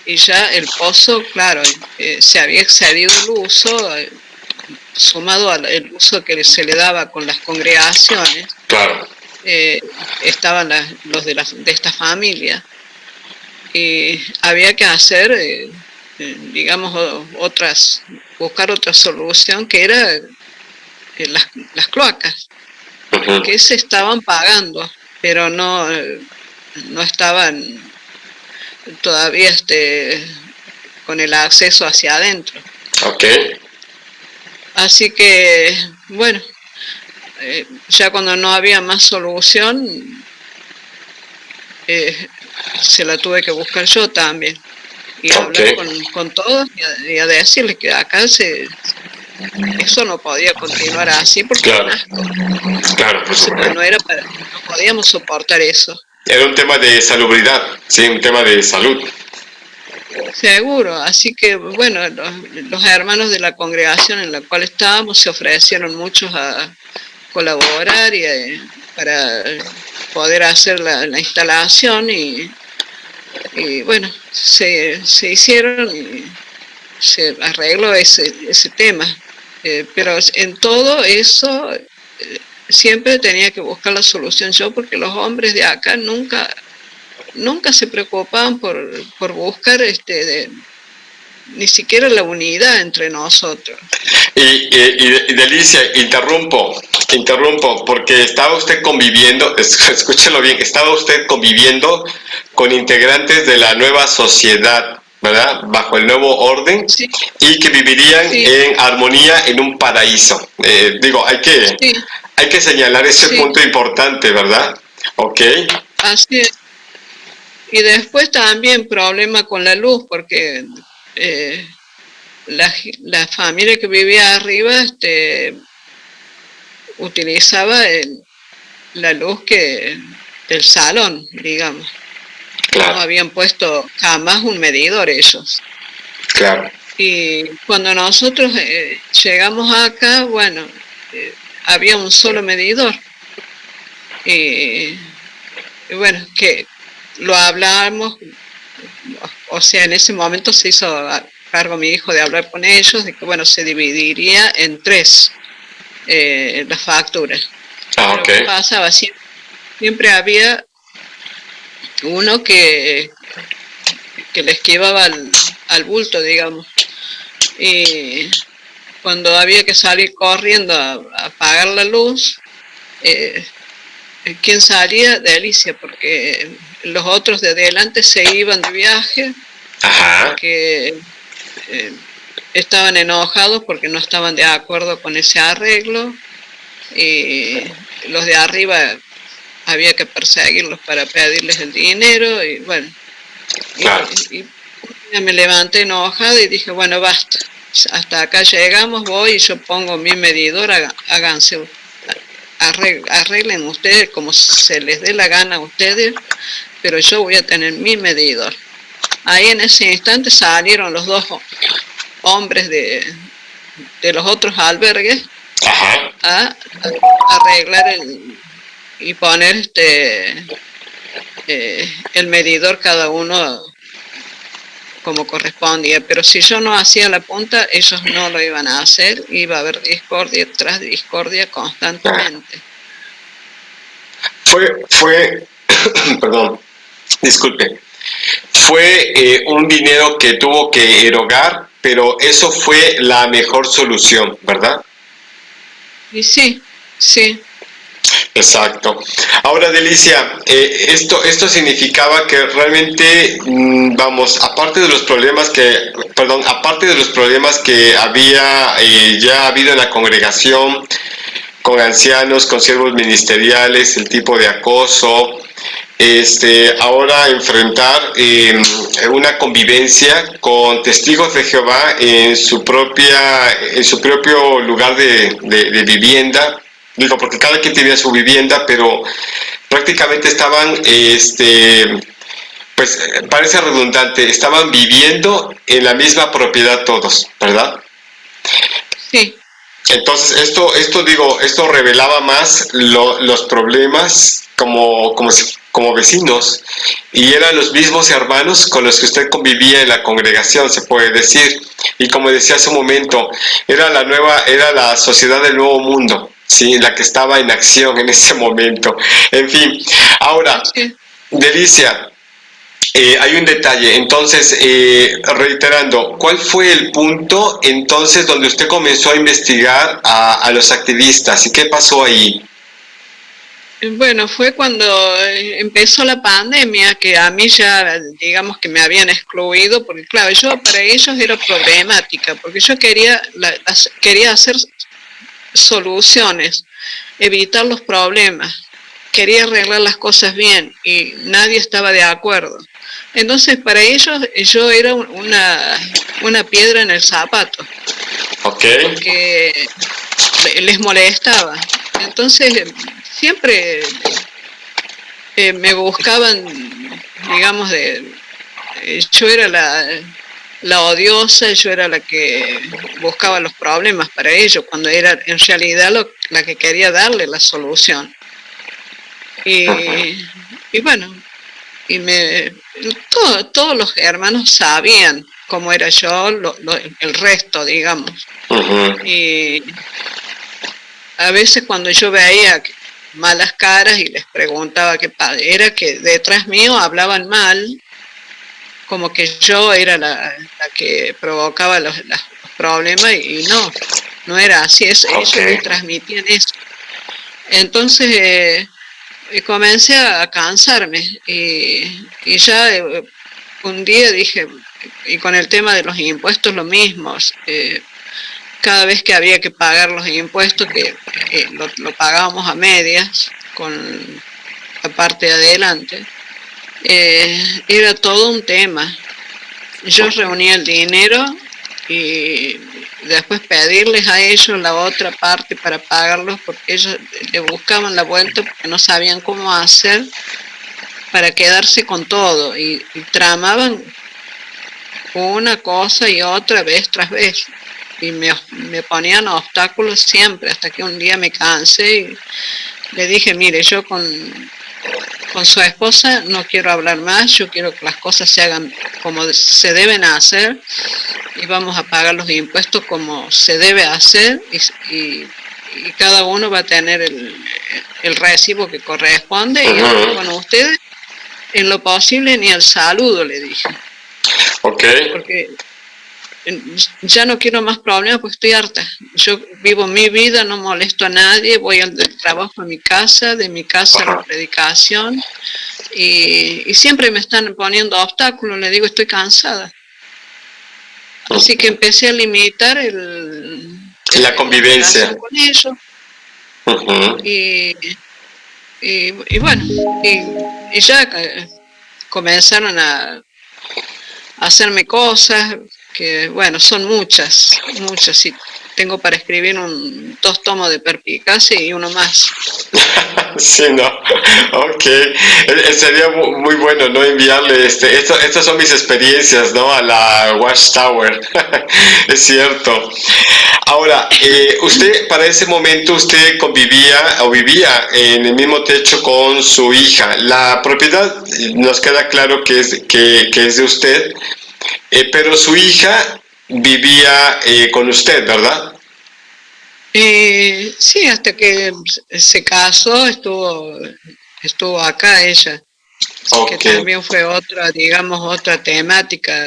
y ya el pozo, claro, se había excedido el uso, sumado al uso que se le daba con las congregaciones. Claro. Estaban los de esta familia y había que hacer digamos buscar otra solución que era las cloacas que se estaban pagando pero no estaban todavía con el acceso hacia adentro. Okay. Así que bueno, ya cuando no había más solución, se la tuve que buscar yo también. Y hablar con todos y a decirles que acá eso no podía continuar así porque claro. Claro, no podíamos soportar eso. Era un tema de salubridad, sí, un tema de salud. Seguro, así que bueno, los hermanos de la congregación en la cual estábamos se ofrecieron muchos a colaborar para poder hacer la instalación y bueno, se hicieron y se arregló ese tema, pero en todo eso siempre tenía que buscar la solución yo porque los hombres de acá nunca se preocupaban por buscar ni siquiera la unidad entre nosotros. Y Delicia, interrumpo, porque estaba usted conviviendo, escúchelo bien, estaba usted conviviendo con integrantes de la nueva sociedad, ¿verdad? Bajo el nuevo orden, sí. Y que vivirían en armonía en un paraíso. Hay que señalar ese punto importante, ¿verdad? Ok. Así es. Y después también problema con la luz, porque eh, la familia que vivía arriba utilizaba la luz del salón, digamos. No Claro, habían puesto jamás un medidor ellos. claro. Y cuando nosotros llegamos acá, bueno, había un solo medidor. Y, y bueno, que lo hablamos, o sea, en ese momento se hizo cargo mi hijo de hablar con ellos, de que bueno, se dividiría en tres las facturas. Ah, Pero ok. ¿qué pasaba? Siempre había uno que le esquivaba al bulto, digamos. Y cuando había que salir corriendo a apagar la luz, eh, ¿quién salía? De Alicia, porque los otros de adelante se iban de viaje Ajá, porque eh, estaban enojados porque no estaban de acuerdo con ese arreglo, y los de arriba había que perseguirlos para pedirles el dinero, y bueno, claro. y me levanté enojada y dije, bueno, basta, hasta acá llegamos, voy y yo pongo mi medidor, háganse, arreglen ustedes como se les dé la gana a ustedes, pero yo voy a tener mi medidor. Ahí en ese instante salieron los dos hombres de los otros albergues Ajá. a arreglar y poner el medidor cada uno como correspondía, pero si yo no hacía la punta, ellos no lo iban a hacer, iba a haber discordia tras discordia constantemente. Fue, perdón, disculpe, fue un dinero que tuvo que erogar, pero eso fue la mejor solución, ¿verdad? Y sí, sí, Exacto. Ahora, Delicia, esto significaba que realmente, vamos, aparte de los problemas que había ya habido en la congregación, con ancianos, con siervos ministeriales, el tipo de acoso, ahora enfrentar una convivencia con testigos de Jehová en su propio lugar de vivienda. Digo, porque cada quien tenía su vivienda, pero prácticamente estaban, pues parece redundante, estaban viviendo en la misma propiedad todos, ¿verdad? sí, Entonces, esto revelaba más los problemas como vecinos, y eran los mismos hermanos con los que usted convivía en la congregación, se puede decir. Y como decía hace un momento, era la sociedad del nuevo mundo, sí, la que estaba en acción en ese momento. En fin, ahora, sí. Delicia, hay un detalle, entonces, reiterando, ¿cuál fue el punto entonces donde usted comenzó a investigar a los activistas y qué pasó ahí? Bueno, fue cuando empezó la pandemia, que a mí ya, digamos que me habían excluido, porque claro, yo para ellos era problemática, porque yo quería hacer soluciones, evitar los problemas, quería arreglar las cosas bien y nadie estaba de acuerdo. Entonces para ellos yo era una piedra en el zapato, Ok, porque les molestaba. Entonces siempre me buscaban, digamos, yo era la odiosa, yo era la que buscaba los problemas para ellos, cuando era en realidad la que quería darle la solución. Y, y bueno, todos los hermanos sabían cómo era yo, el resto, digamos. uh-huh. Y a veces cuando yo veía malas caras y les preguntaba qué era que detrás mío hablaban mal, como que yo era la que provocaba los problemas, y no era así, ellos me Ok, transmitían eso. Entonces comencé a cansarme, y ya un día dije, y con el tema de los impuestos lo mismo, cada vez que había que pagar los impuestos, que lo pagábamos a medias con la parte de adelante, Era todo un tema. Yo reunía el dinero y después pedirles a ellos la otra parte para pagarlos, porque ellos le buscaban la vuelta porque no sabían cómo hacer para quedarse con todo y tramaban una cosa y otra vez tras vez y me ponían obstáculos siempre, hasta que un día me cansé y le dije, mire, yo con su esposa no quiero hablar más, yo quiero que las cosas se hagan como se deben hacer y vamos a pagar los impuestos como se debe hacer y cada uno va a tener el recibo que corresponde y con ustedes en lo posible ni el saludo, le dije. Okay. Porque ya no quiero más problemas porque estoy harta. Yo vivo mi vida, no molesto a nadie, voy al trabajo a mi casa, de mi casa a la predicación y siempre me están poniendo obstáculos, le digo, estoy cansada. Así que empecé a limitar la convivencia con ellos. Y bueno, y ya comenzaron a hacerme cosas que, bueno, son muchas, y tengo para escribir 2 tomos de perspicacia y uno más. Sí, no, ok, sería muy bueno, ¿no? Enviarle, estas son mis experiencias, ¿no? A la Watchtower, es cierto. Ahora, usted, para ese momento, usted convivía o vivía en el mismo techo con su hija. La propiedad nos queda claro que es de usted, pero su hija vivía con usted, ¿verdad? Sí, hasta que se casó, estuvo acá ella, Okay. que también fue otra, digamos, otra temática,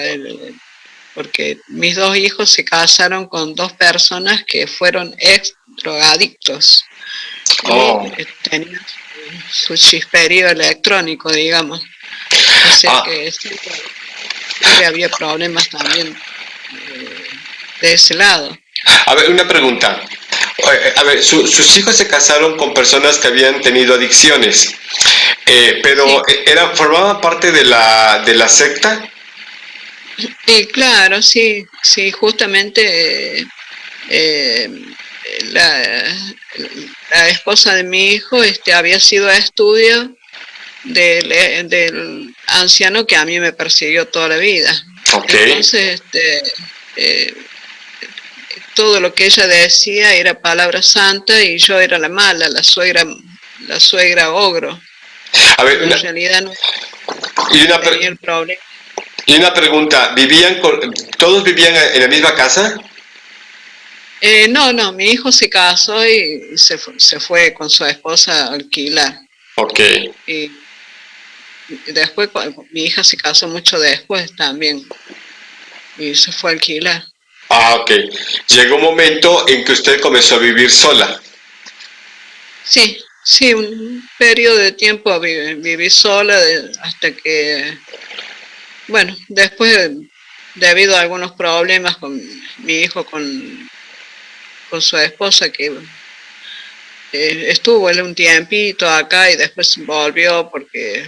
porque mis 2 hijos se casaron con 2 personas que fueron ex drogadictos y tenían su chisperío electrónico, digamos. O sea que siempre había problemas también de ese lado. A ver, una pregunta. A ver, sus hijos se casaron con personas que habían tenido adicciones, pero sí. ¿Formaban parte de la secta? Claro, sí, justamente la esposa de mi hijo había sido a estudio del anciano que a mí me persiguió toda la vida. Okay. Entonces, todo lo que ella decía era palabra santa y yo era la mala, la suegra ogro. A ver, en realidad no tenía el problema. Y una pregunta, ¿todos vivían en la misma casa? No, mi hijo se casó y se fue con su esposa a alquilar. Okay. Y después mi hija se casó mucho después también y se fue a alquilar. Ok. Llegó un momento en que usted comenzó a vivir sola. Sí, un periodo de tiempo viví sola hasta que, bueno, después debido a algunos problemas con mi hijo, con su esposa, que estuvo él un tiempito acá y después volvió porque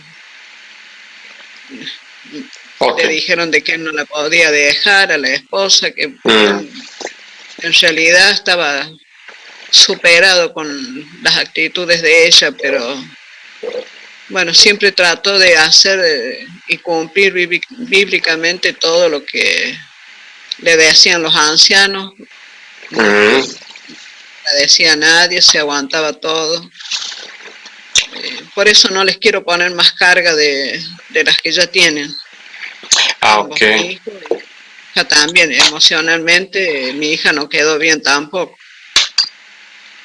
le dijeron de que no la podía dejar a la esposa, que en realidad estaba superado con las actitudes de ella, pero bueno, siempre trató de hacer y cumplir bíblicamente todo lo que le decían los ancianos. No le decía a nadie, se aguantaba todo. Por eso no les quiero poner más carga de las que ya tienen. Ok. Mi hija también, emocionalmente, mi hija no quedó bien tampoco,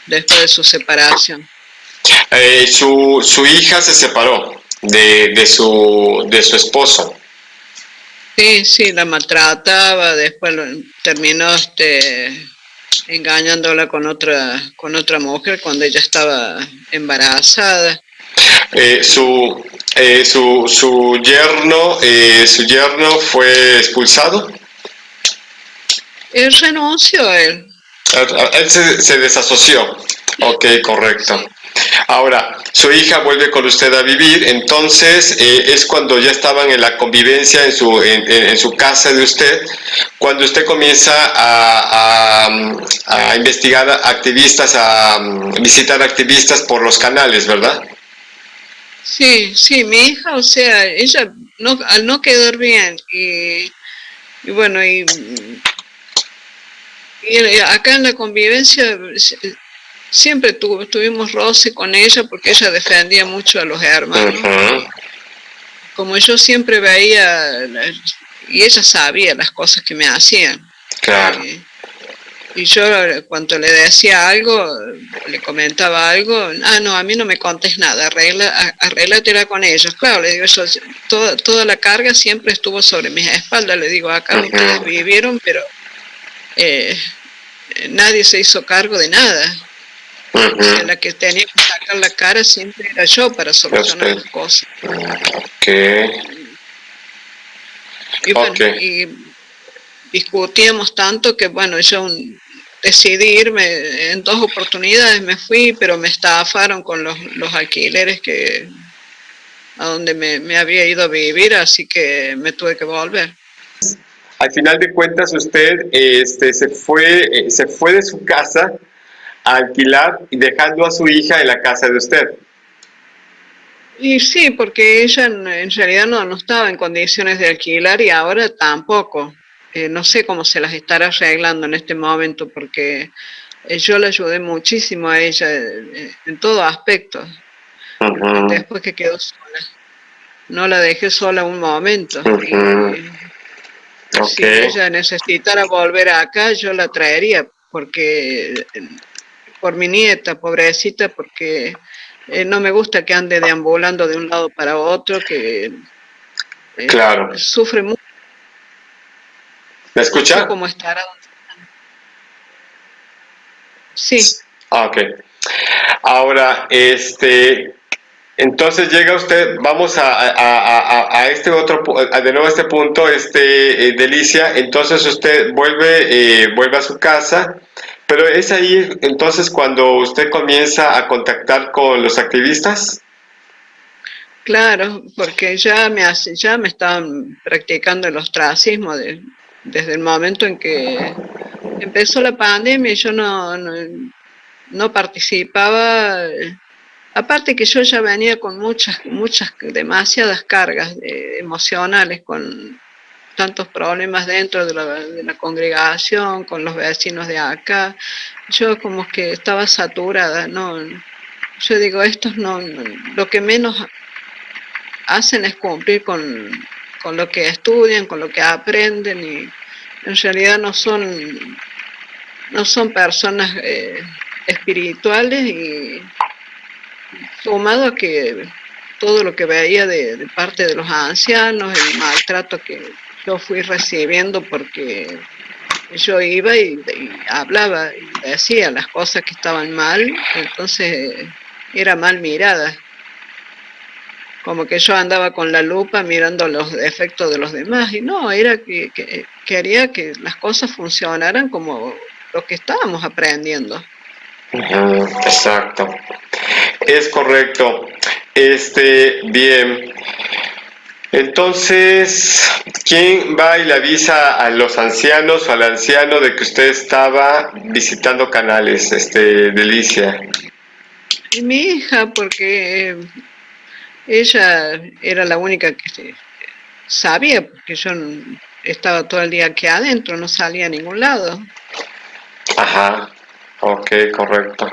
después de su separación. Su hija se separó de su esposo. Sí, la maltrataba, después terminó engañándola con otra mujer cuando ella estaba embarazada. Su yerno fue expulsado. Renunció él. Él se desasoció. Ok, correcto. Ahora, su hija vuelve con usted a vivir, entonces es cuando ya estaban en la convivencia en su casa de usted, cuando usted comienza a investigar activistas, a visitar activistas por los canales, ¿verdad? Sí, sí, mi hija, o sea, ella no, al no quedar bien y bueno, acá en la convivencia siempre tuvimos roce con ella porque ella defendía mucho a los hermanos Ujú. y como yo siempre veía y ella sabía las cosas que me hacían. Claro. Y yo cuando le decía algo, le comentaba algo, no, a mí no me contes nada, arréglatela con ellos. Claro, le digo yo, toda la carga siempre estuvo sobre mis espaldas, le digo, acá ustedes Ujú. vivieron, pero eh, nadie se hizo cargo de nada. O sea, Ujú. la que tenía que sacar la cara siempre era yo para solucionar Usted. las cosas. Ok. Y Ok. bueno, y discutíamos tanto que bueno, yo decidí irme en 2 oportunidades, me fui, pero me estafaron con los alquileres a donde me había ido a vivir, así que me tuve que volver. Al final de cuentas, usted se fue de su casa a alquilar y dejando a su hija en la casa de usted. Y sí, porque ella en realidad no estaba en condiciones de alquilar y ahora tampoco. No sé cómo se las estará arreglando en este momento porque yo la ayudé muchísimo a ella en todo aspecto, Ujú. después que quedó sola. No la dejé sola un momento Ujú. y Ok. si ella necesitara volver acá, yo la traería porque por mi nieta, pobrecita, porque no me gusta que ande deambulando de un lado para otro, que Claro. sufre mucho, ¿Me no sé escucha? cómo estará. Sí, Ok. Ahora, entonces llega usted, vamos a este otro, de nuevo a este punto, Delicia, entonces usted vuelve a su casa, pero es ahí entonces cuando usted comienza a contactar con los activistas. claro, porque ya me estaban practicando el ostracismo desde el momento en que empezó la pandemia y yo no participaba. Aparte que yo ya venía con demasiadas cargas emocionales, con tantos problemas dentro de la congregación, con los vecinos de acá. Yo como que estaba saturada, ¿no? Yo digo, estos lo que menos hacen es cumplir con lo que estudian, con lo que aprenden y en realidad no son personas espirituales y sumado a que todo lo que veía de parte de los ancianos, el maltrato que yo fui recibiendo porque yo iba y hablaba y decía las cosas que estaban mal, entonces era mal mirada, como que yo andaba con la lupa mirando los defectos de los demás y no, era que quería que las cosas funcionaran como lo que estábamos aprendiendo. Ujú. Exacto. Es correcto. Bien. Entonces, ¿quién va y le avisa a los ancianos o al anciano de que usted estaba visitando canales, Delicia? Y mi hija, porque ella era la única que sabía, porque yo estaba todo el día aquí adentro, no salía a ningún lado. Ajá, ok, correcto.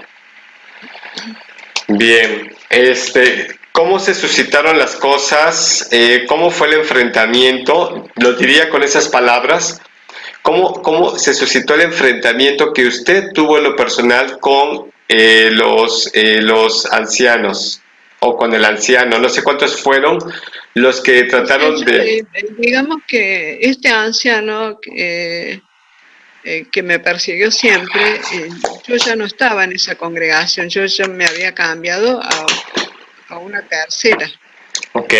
Bien, ¿cómo se suscitaron las cosas? ¿Cómo fue el enfrentamiento? Lo diría con esas palabras. ¿Cómo se suscitó el enfrentamiento que usted tuvo en lo personal con los ancianos o con el anciano? No sé cuántos fueron los que O sea, trataron de... digamos que este anciano que me persiguió siempre, yo ya no estaba en esa congregación, yo ya me había cambiado a una tercera. Ok,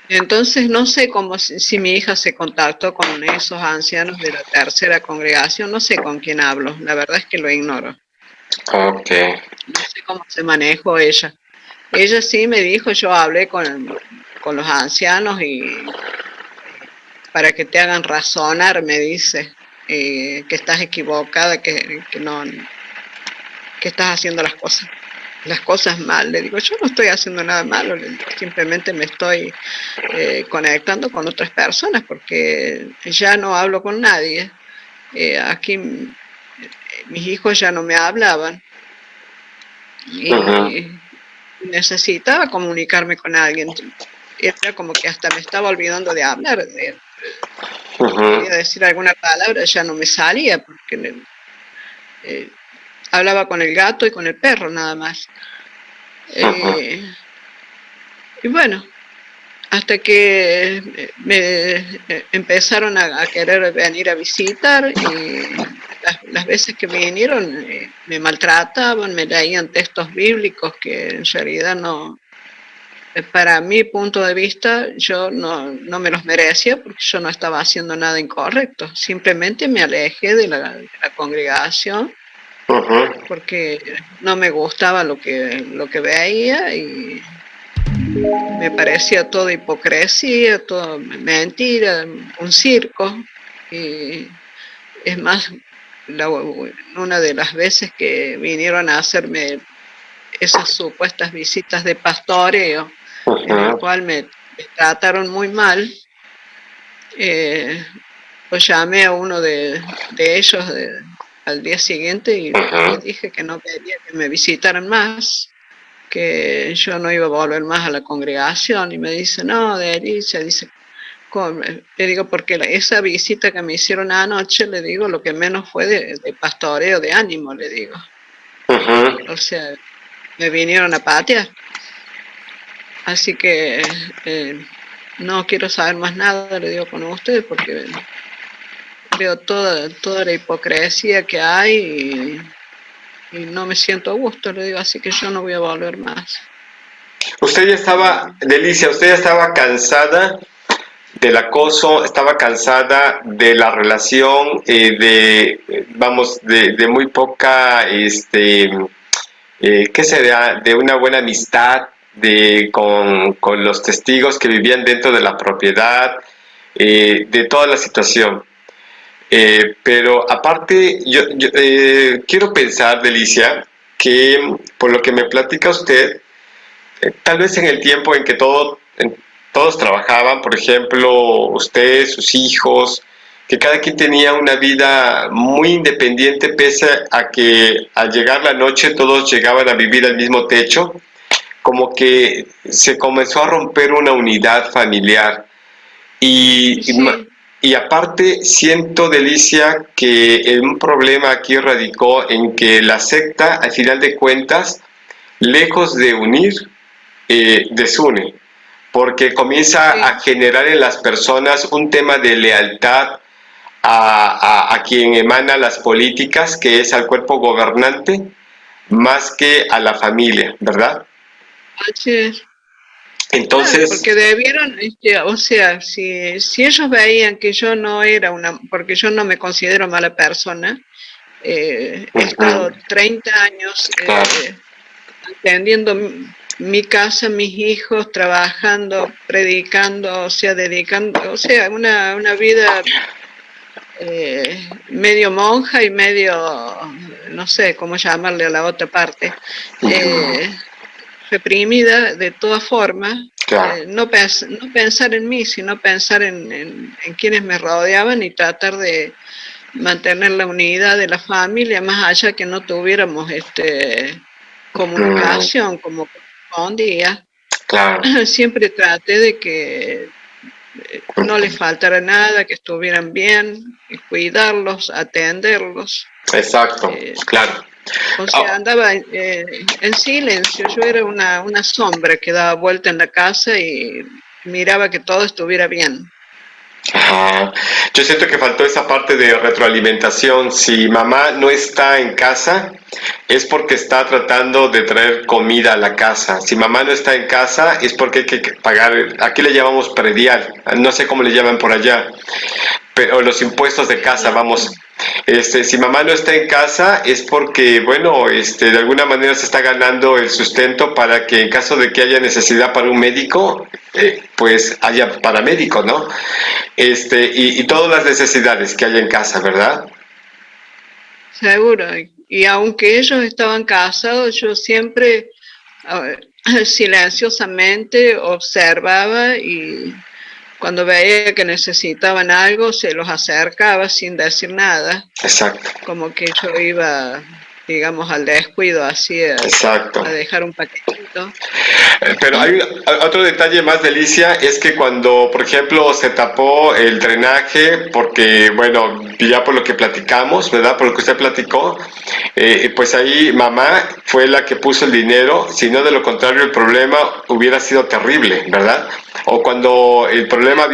Entonces no sé cómo si mi hija se contactó con esos ancianos de la tercera congregación, no sé con quién hablo, la verdad es que lo ignoro. Ok. No sé cómo se manejó ella. Ella sí me dijo, yo hablé con los ancianos y para que te hagan razonar, me dice, que estás equivocada, que no, que estás haciendo las cosas mal. Le digo, yo no estoy haciendo nada malo, le digo, simplemente me estoy conectando con otras personas porque ya no hablo con nadie. Aquí mis hijos ya no me hablaban Ujú, y necesitaba comunicarme con alguien. Era como que hasta me estaba olvidando de hablar. ujú, Quería decir alguna palabra, ya no me salía porque eh, hablaba con el gato y con el perro nada más. ujú, Eh, y bueno, hasta que me empezaron a querer venir a visitar y las veces que vinieron me maltrataban, me leían textos bíblicos que en realidad no, para mi punto de vista, yo no me los merecía porque yo no estaba haciendo nada incorrecto. Simplemente me alejé de la congregación ujú. porque no me gustaba lo que veía y me parecía todo hipocresía, todo mentira, un circo. Y es más, una de las veces que vinieron a hacerme esas supuestas visitas de pastoreo, en el Ujú, cual me trataron muy mal, eh, lo llamé a uno de ellos al día siguiente y le ujú. dije que no quería que me visitaran más, que yo no iba a volver más a la congregación. Y me dice, no, Delicia, dice, ¿cómo? Le digo, porque esa visita que me hicieron anoche, le digo, lo que menos fue de pastoreo de ánimo, le digo. Ujú. O sea, me vinieron a patear. Así que no quiero saber más nada, le digo con ustedes, porque veo toda la hipocresía que hay y no me siento a gusto, le digo, así que yo no voy a volver más. Usted ya estaba, Y, Delicia, usted ya estaba cansada del acoso, estaba cansada de la relación, vamos, de muy poca, ¿qué será? De una buena amistad con los testigos que vivían dentro de la propiedad, de toda la situación. Pero aparte, yo quiero pensar, Delicia, que por lo que me platica usted, tal vez en el tiempo en que todos trabajaban, por ejemplo, usted, sus hijos, que cada quien tenía una vida muy independiente, pese a que al llegar la noche todos llegaban a vivir al mismo techo, como que se comenzó a romper una unidad familiar. y Y, sí, y aparte, siento, Delicia, que un problema aquí radicó en que la secta, al final de cuentas, lejos de unir, desune, porque comienza a sí, generar en las personas un tema de lealtad a quien emana las políticas, que es al cuerpo gobernante, más que a la familia, ¿verdad? así es. Claro, Entonces, porque debieron, o sea, si ellos veían que yo no era una, porque yo no me considero mala persona, he ujú, estado 30 años claro, atendiendo mi casa, mis hijos, trabajando, predicando, o sea, dedicando, o sea, una vida medio monja y medio, no sé cómo llamarle a la otra parte, ujú, eh, reprimida de todas formas. claro, No pensar en mí, sino pensar en quienes me rodeaban y tratar de mantener la unidad de la familia, más allá que no tuviéramos ujú, comunicación como correspondía. claro, Siempre traté de que no les faltara nada, que estuvieran bien, y cuidarlos, atenderlos. exacto, Eh, claro. o sea, Ah, andaba en silencio, yo era una sombra que daba vuelta en la casa y miraba que todo estuviera bien. ajá. Yo siento que faltó esa parte de retroalimentación. Si mamá no está en casa, es porque está tratando de traer comida a la casa. Si mamá no está en casa, es porque hay que pagar, aquí le llamamos predial, no sé cómo le llaman por allá, pero los impuestos de casa, No, vamos. Si mamá no está en casa es porque, bueno, de alguna manera se está ganando el sustento para que en caso de que haya necesidad para un médico, pues haya paramédico, ¿no? Y todas las necesidades que haya en casa, ¿verdad? Seguro. Y aunque ellos estaban casados, yo siempre silenciosamente observaba y cuando veía que necesitaban algo, se los acercaba sin decir nada, Exacto, como que yo iba, digamos, al descuido, así exacto. a dejar un paquetito. Pero hay otro detalle más, Delicia, es que cuando, por ejemplo, se tapó el drenaje, porque, bueno, ya por lo que platicamos, ¿verdad? Por lo que usted platicó, pues ahí mamá fue la que puso el dinero, si no de lo contrario el problema hubiera sido terrible, ¿verdad? O cuando el problema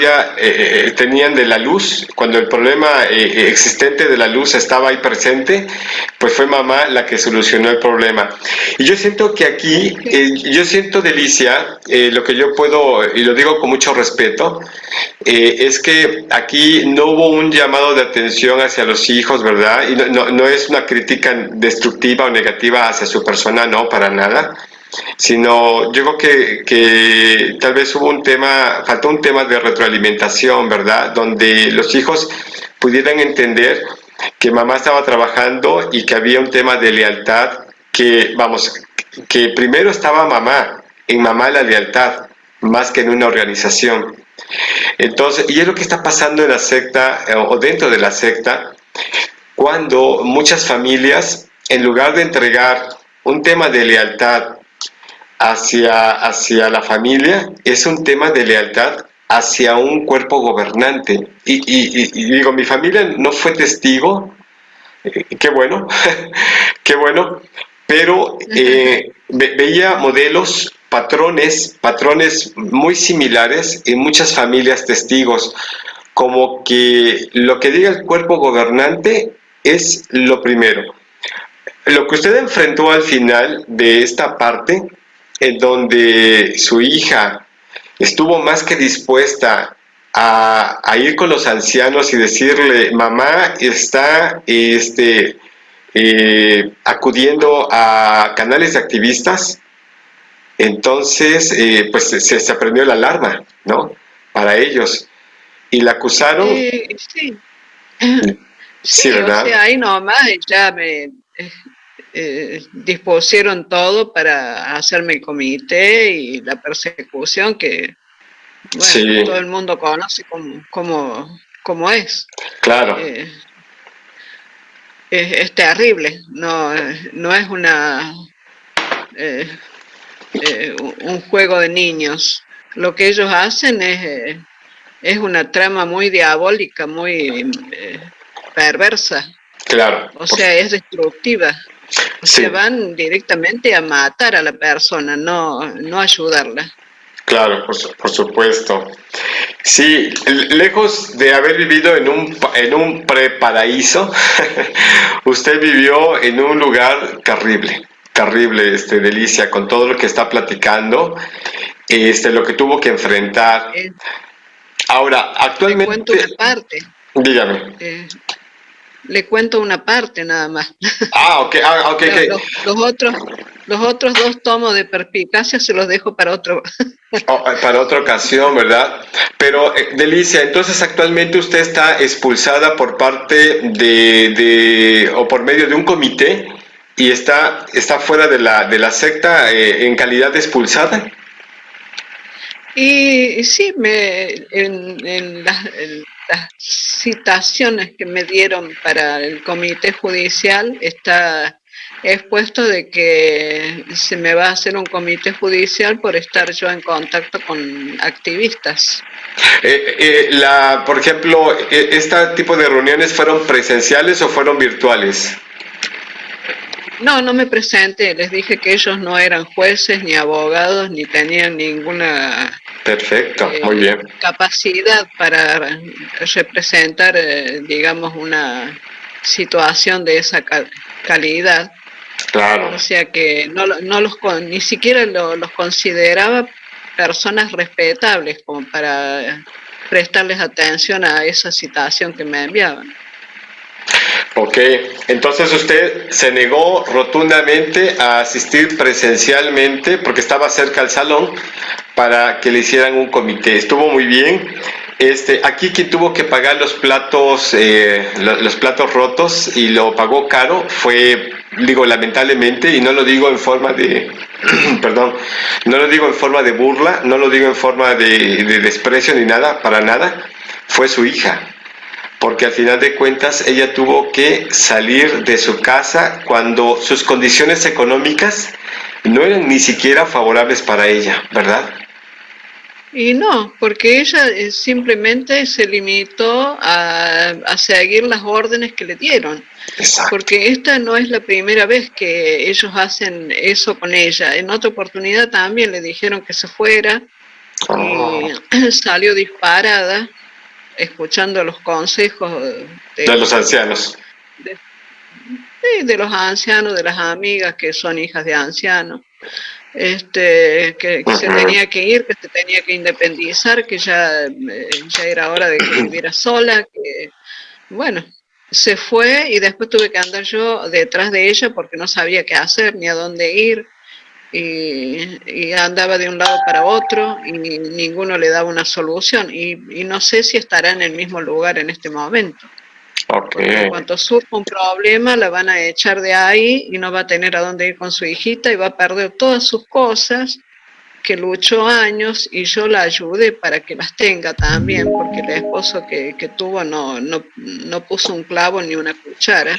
tenían de la luz, cuando el problema existente de la luz estaba ahí presente, pues fue mamá la que solucionó el problema. Y yo siento que aquí, yo siento, Delicia, lo que yo puedo, y lo digo con mucho respeto, es que aquí no hubo un llamado de atención hacia los hijos, ¿verdad? Y no es una crítica destructiva o negativa hacia su persona, no, para nada, sino yo creo que tal vez faltó un tema de retroalimentación, ¿verdad? Donde los hijos pudieran entender que mamá estaba trabajando y que había un tema de lealtad, que, vamos, que primero estaba mamá, en mamá la lealtad, más que en una organización. Entonces, y es lo que está pasando en la secta o dentro de la secta, cuando muchas familias, en lugar de entregar un tema de lealtad hacia la familia, es un tema de lealtad hacia un cuerpo gobernante. Y digo, mi familia no fue testigo, qué bueno, qué bueno, pero veía modelos, patrones muy similares en muchas familias testigos, como que lo que diga el cuerpo gobernante es lo primero. Lo que usted enfrentó al final de esta parte, en donde su hija estuvo más que dispuesta a ir con los ancianos y decirle, mamá está acudiendo a canales de activistas, entonces pues se aprendió la alarma, ¿no? Para ellos. Y la acusaron, Sí, sí, sí, o ¿verdad? sea, ahí nomás ya me dispusieron todo para hacerme el comité y la persecución que, bueno, Sí, todo el mundo conoce cómo es. claro, Eh, es terrible, no es eh, un juego de niños. Lo que ellos hacen es una trama muy diabólica, muy perversa, claro, o sea, es destructiva. O sea, sí. van directamente a matar a la persona, no ayudarla. Claro, por supuesto. Sí, lejos de haber vivido en un preparaíso, usted vivió en un lugar terrible, terrible, Delicia, con todo lo que está platicando, lo que tuvo que enfrentar. Eh, Ahora, le cuento actualmente, una parte, dígame. eh, le cuento una parte nada más. Ah, ok, ok, Lo- ok. Los, los otros, los otros dos tomos de perspicacia se los dejo para otro. Oh, para otra ocasión, ¿verdad? Pero, Delicia, entonces actualmente usted está expulsada por parte o por medio de un comité y está fuera de la secta en calidad de expulsada. Y sí, en las citaciones que me dieron para el comité judicial está expuesto de que se me va a hacer un comité judicial por estar yo en contacto con activistas. Por ejemplo, ¿este tipo de reuniones fueron presenciales o fueron virtuales? No me presenté, les dije que ellos no eran jueces ni abogados ni tenían ninguna Perfecto, muy bien. capacidad para representar, digamos, una situación de esa calidad. Claro. O sea que ni siquiera los consideraba personas respetables como para prestarles atención a esa citación que me enviaban. Ok, entonces usted se negó rotundamente a asistir presencialmente porque estaba cerca al salón para que le hicieran un comité. Estuvo muy bien. Aquí quien tuvo que pagar los platos rotos y lo pagó caro fue, digo, lamentablemente, y no lo digo en forma de, perdón, no lo digo en forma de burla, no lo digo en forma de desprecio ni nada, para nada, fue su hija, porque al final de cuentas ella tuvo que salir de su casa cuando sus condiciones económicas no eran ni siquiera favorables para ella, ¿verdad? Y no, porque ella simplemente se limitó a seguir las órdenes que le dieron, Exacto. porque esta no es la primera vez que ellos hacen eso con ella. En otra oportunidad también le dijeron que se fuera y Oh, salió disparada, escuchando los consejos de los de, ancianos. de, de los ancianos, de las amigas que son hijas de ancianos. Que se Ujú. tenía que ir, que se tenía que independizar, que ya era hora de que viviera sola, que bueno, se fue y después tuve que andar yo detrás de ella porque no sabía qué hacer ni a dónde ir y andaba de un lado para otro y ninguno le daba una solución y no sé si estará en el mismo lugar en este momento. Ok. Porque en cuanto surja un problema, la van a echar de ahí y no va a tener a dónde ir con su hijita y va a perder todas sus cosas que luchó años y yo la ayudé para que las tenga también, porque el esposo que tuvo no puso un clavo ni una cuchara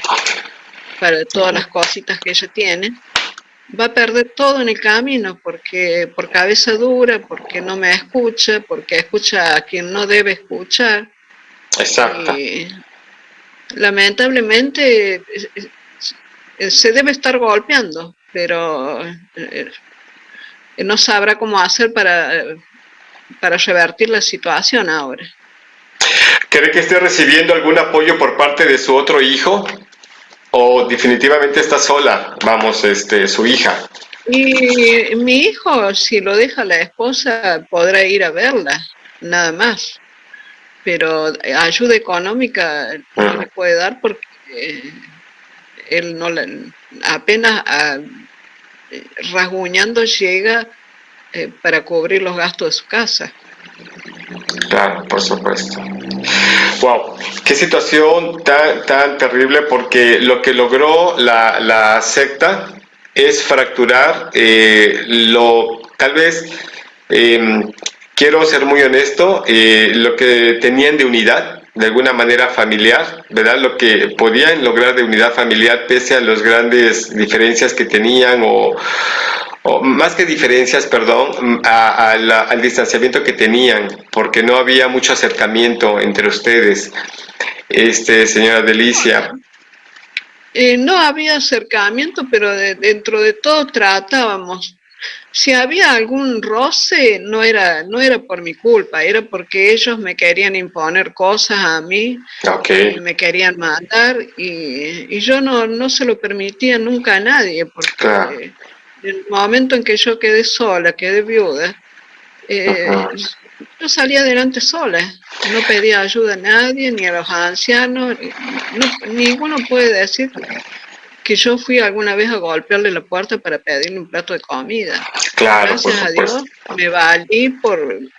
para todas las cositas que ella tiene. Va a perder todo en el camino porque por cabeza dura, porque no me escucha, porque escucha a quien no debe escuchar Exacto. y lamentablemente se debe estar golpeando, pero no sabrá cómo hacer para revertir la situación ahora. ¿Cree que esté recibiendo algún apoyo por parte de su otro hijo? ¿O definitivamente está sola? Vamos, su hija. Y mi hijo, si lo deja la esposa, podrá ir a verla, nada más. Pero ayuda económica no Mm, le puede dar porque él no la, apenas rasguñando llega para cubrir los gastos de su casa. claro, por supuesto. Wow, qué situación tan terrible, porque lo que logró la secta es fracturar tal vez, eh, quiero ser muy honesto, lo que tenían de unidad, de alguna manera familiar, ¿verdad? Lo que podían lograr de unidad familiar pese a las grandes diferencias que tenían o más que diferencias, perdón, al distanciamiento que tenían, porque no había mucho acercamiento entre ustedes, señora Delicia. No había acercamiento, pero dentro de todo tratábamos. Si había algún roce, no era por mi culpa, era porque ellos me querían imponer cosas a mí Ok, y me querían mandar y yo no se lo permitía nunca a nadie, claro. porque en el momento en que yo quedé sola, quedé viuda, Ujú, yo salía adelante sola, no pedía ayuda a nadie, ni a los ancianos, ninguno puede decir que yo fui alguna vez a golpearle la puerta para pedirle un plato de comida. claro, por Gracias a Dios supuesto. me valí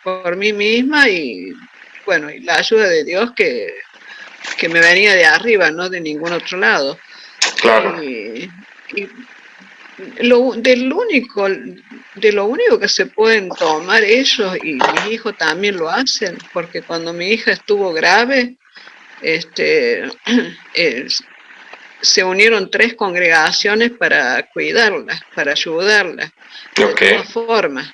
por mí misma y bueno, y la ayuda de Dios que me venía de arriba, no de ningún otro lado. Claro, Y de lo único que se pueden tomar ellos, y mis hijos también lo hacen, porque cuando mi hija estuvo grave, este, eh, se unieron 3 congregaciones para cuidarla, para ayudarla, de ok, todas formas.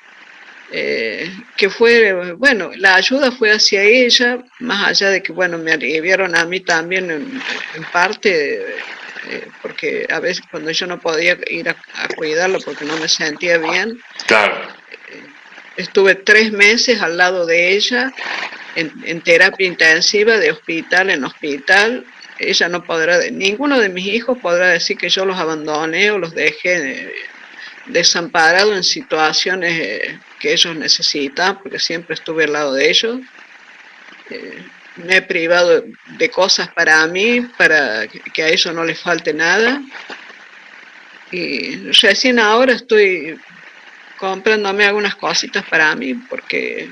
Que fue, bueno, la ayuda fue hacia ella, más allá de que, bueno, me aliviaron a mí también en parte, porque a veces cuando yo no podía ir a cuidarla porque no me sentía bien, claro, eh, estuve 3 meses al lado de ella en terapia intensiva de hospital en hospital. Ella no podrá, ninguno de mis hijos podrá decir que yo los abandoné o los dejé desamparados en situaciones que ellos necesitan, porque siempre estuve al lado de ellos. me he privado de cosas para mí, para que a ellos no les falte nada. Y recién ahora estoy comprándome algunas cositas para mí, porque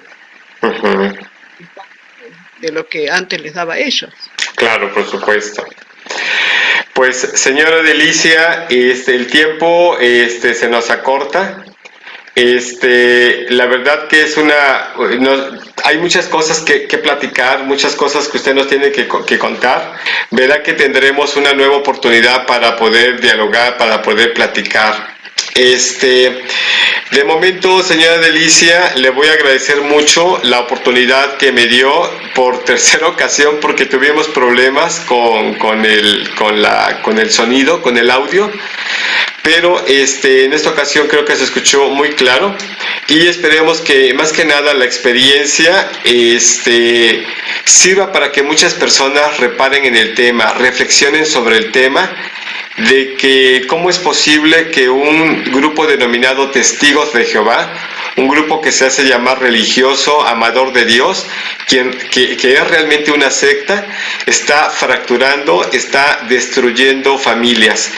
de lo que antes les daba a ellos. Claro, por supuesto. Pues, señora Delicia, el tiempo se nos acorta. La verdad que es hay muchas cosas que platicar, muchas cosas que usted nos tiene que contar. Verá que tendremos una nueva oportunidad para poder dialogar, para poder platicar. De momento, señora Delicia, le voy a agradecer mucho la oportunidad que me dio por tercera ocasión, porque tuvimos problemas con el sonido, con el audio. Pero en esta ocasión creo que se escuchó muy claro, y esperemos que más que nada la experiencia sirva para que muchas personas reparen en el tema, reflexionen sobre el tema de que cómo es posible que un grupo denominado Testigos de Jehová, un grupo que se hace llamar religioso, amador de Dios, que es realmente una secta, está fracturando, está destruyendo familias,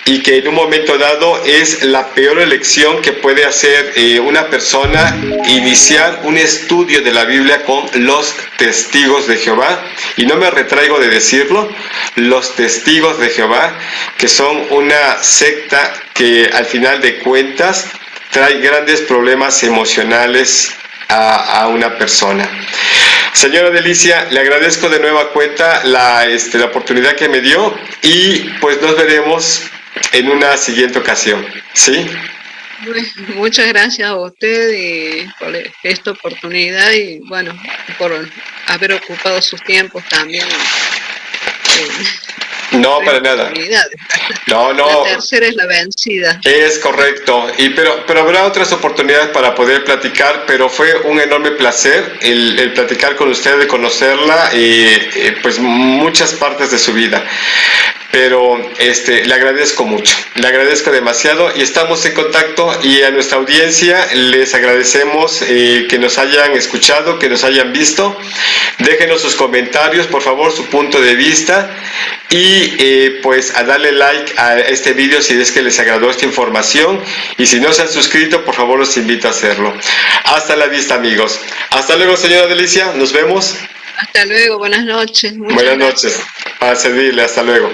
y que en un momento dado es la peor elección que puede hacer una persona, iniciar un estudio de la Biblia con los Testigos de Jehová. Y no me retraigo de decirlo, los Testigos de Jehová, que son una secta que al final de cuentas trae grandes problemas emocionales a una persona. Señora Delicia, le agradezco de nueva cuenta la oportunidad que me dio, y pues nos veremos en una siguiente ocasión, ¿sí? Muchas gracias a usted y por esta oportunidad, y bueno, por haber ocupado sus tiempos también. No, para nada. No. La tercera es la vencida. Es correcto. Pero habrá otras oportunidades para poder platicar, pero fue un enorme placer el platicar con usted, de conocerla, pues muchas partes de su vida. Pero le agradezco mucho, le agradezco demasiado, y estamos en contacto, y a nuestra audiencia les agradecemos que nos hayan escuchado, que nos hayan visto. Déjenos sus comentarios, por favor, su punto de vista, y pues a darle like a este vídeo si es que les agradó esta información, y si no se han suscrito, por favor los invito a hacerlo. Hasta la vista, amigos. Hasta luego, señora Delicia, nos vemos. Hasta luego, buenas noches. Buenas noches, para servirle, hasta luego.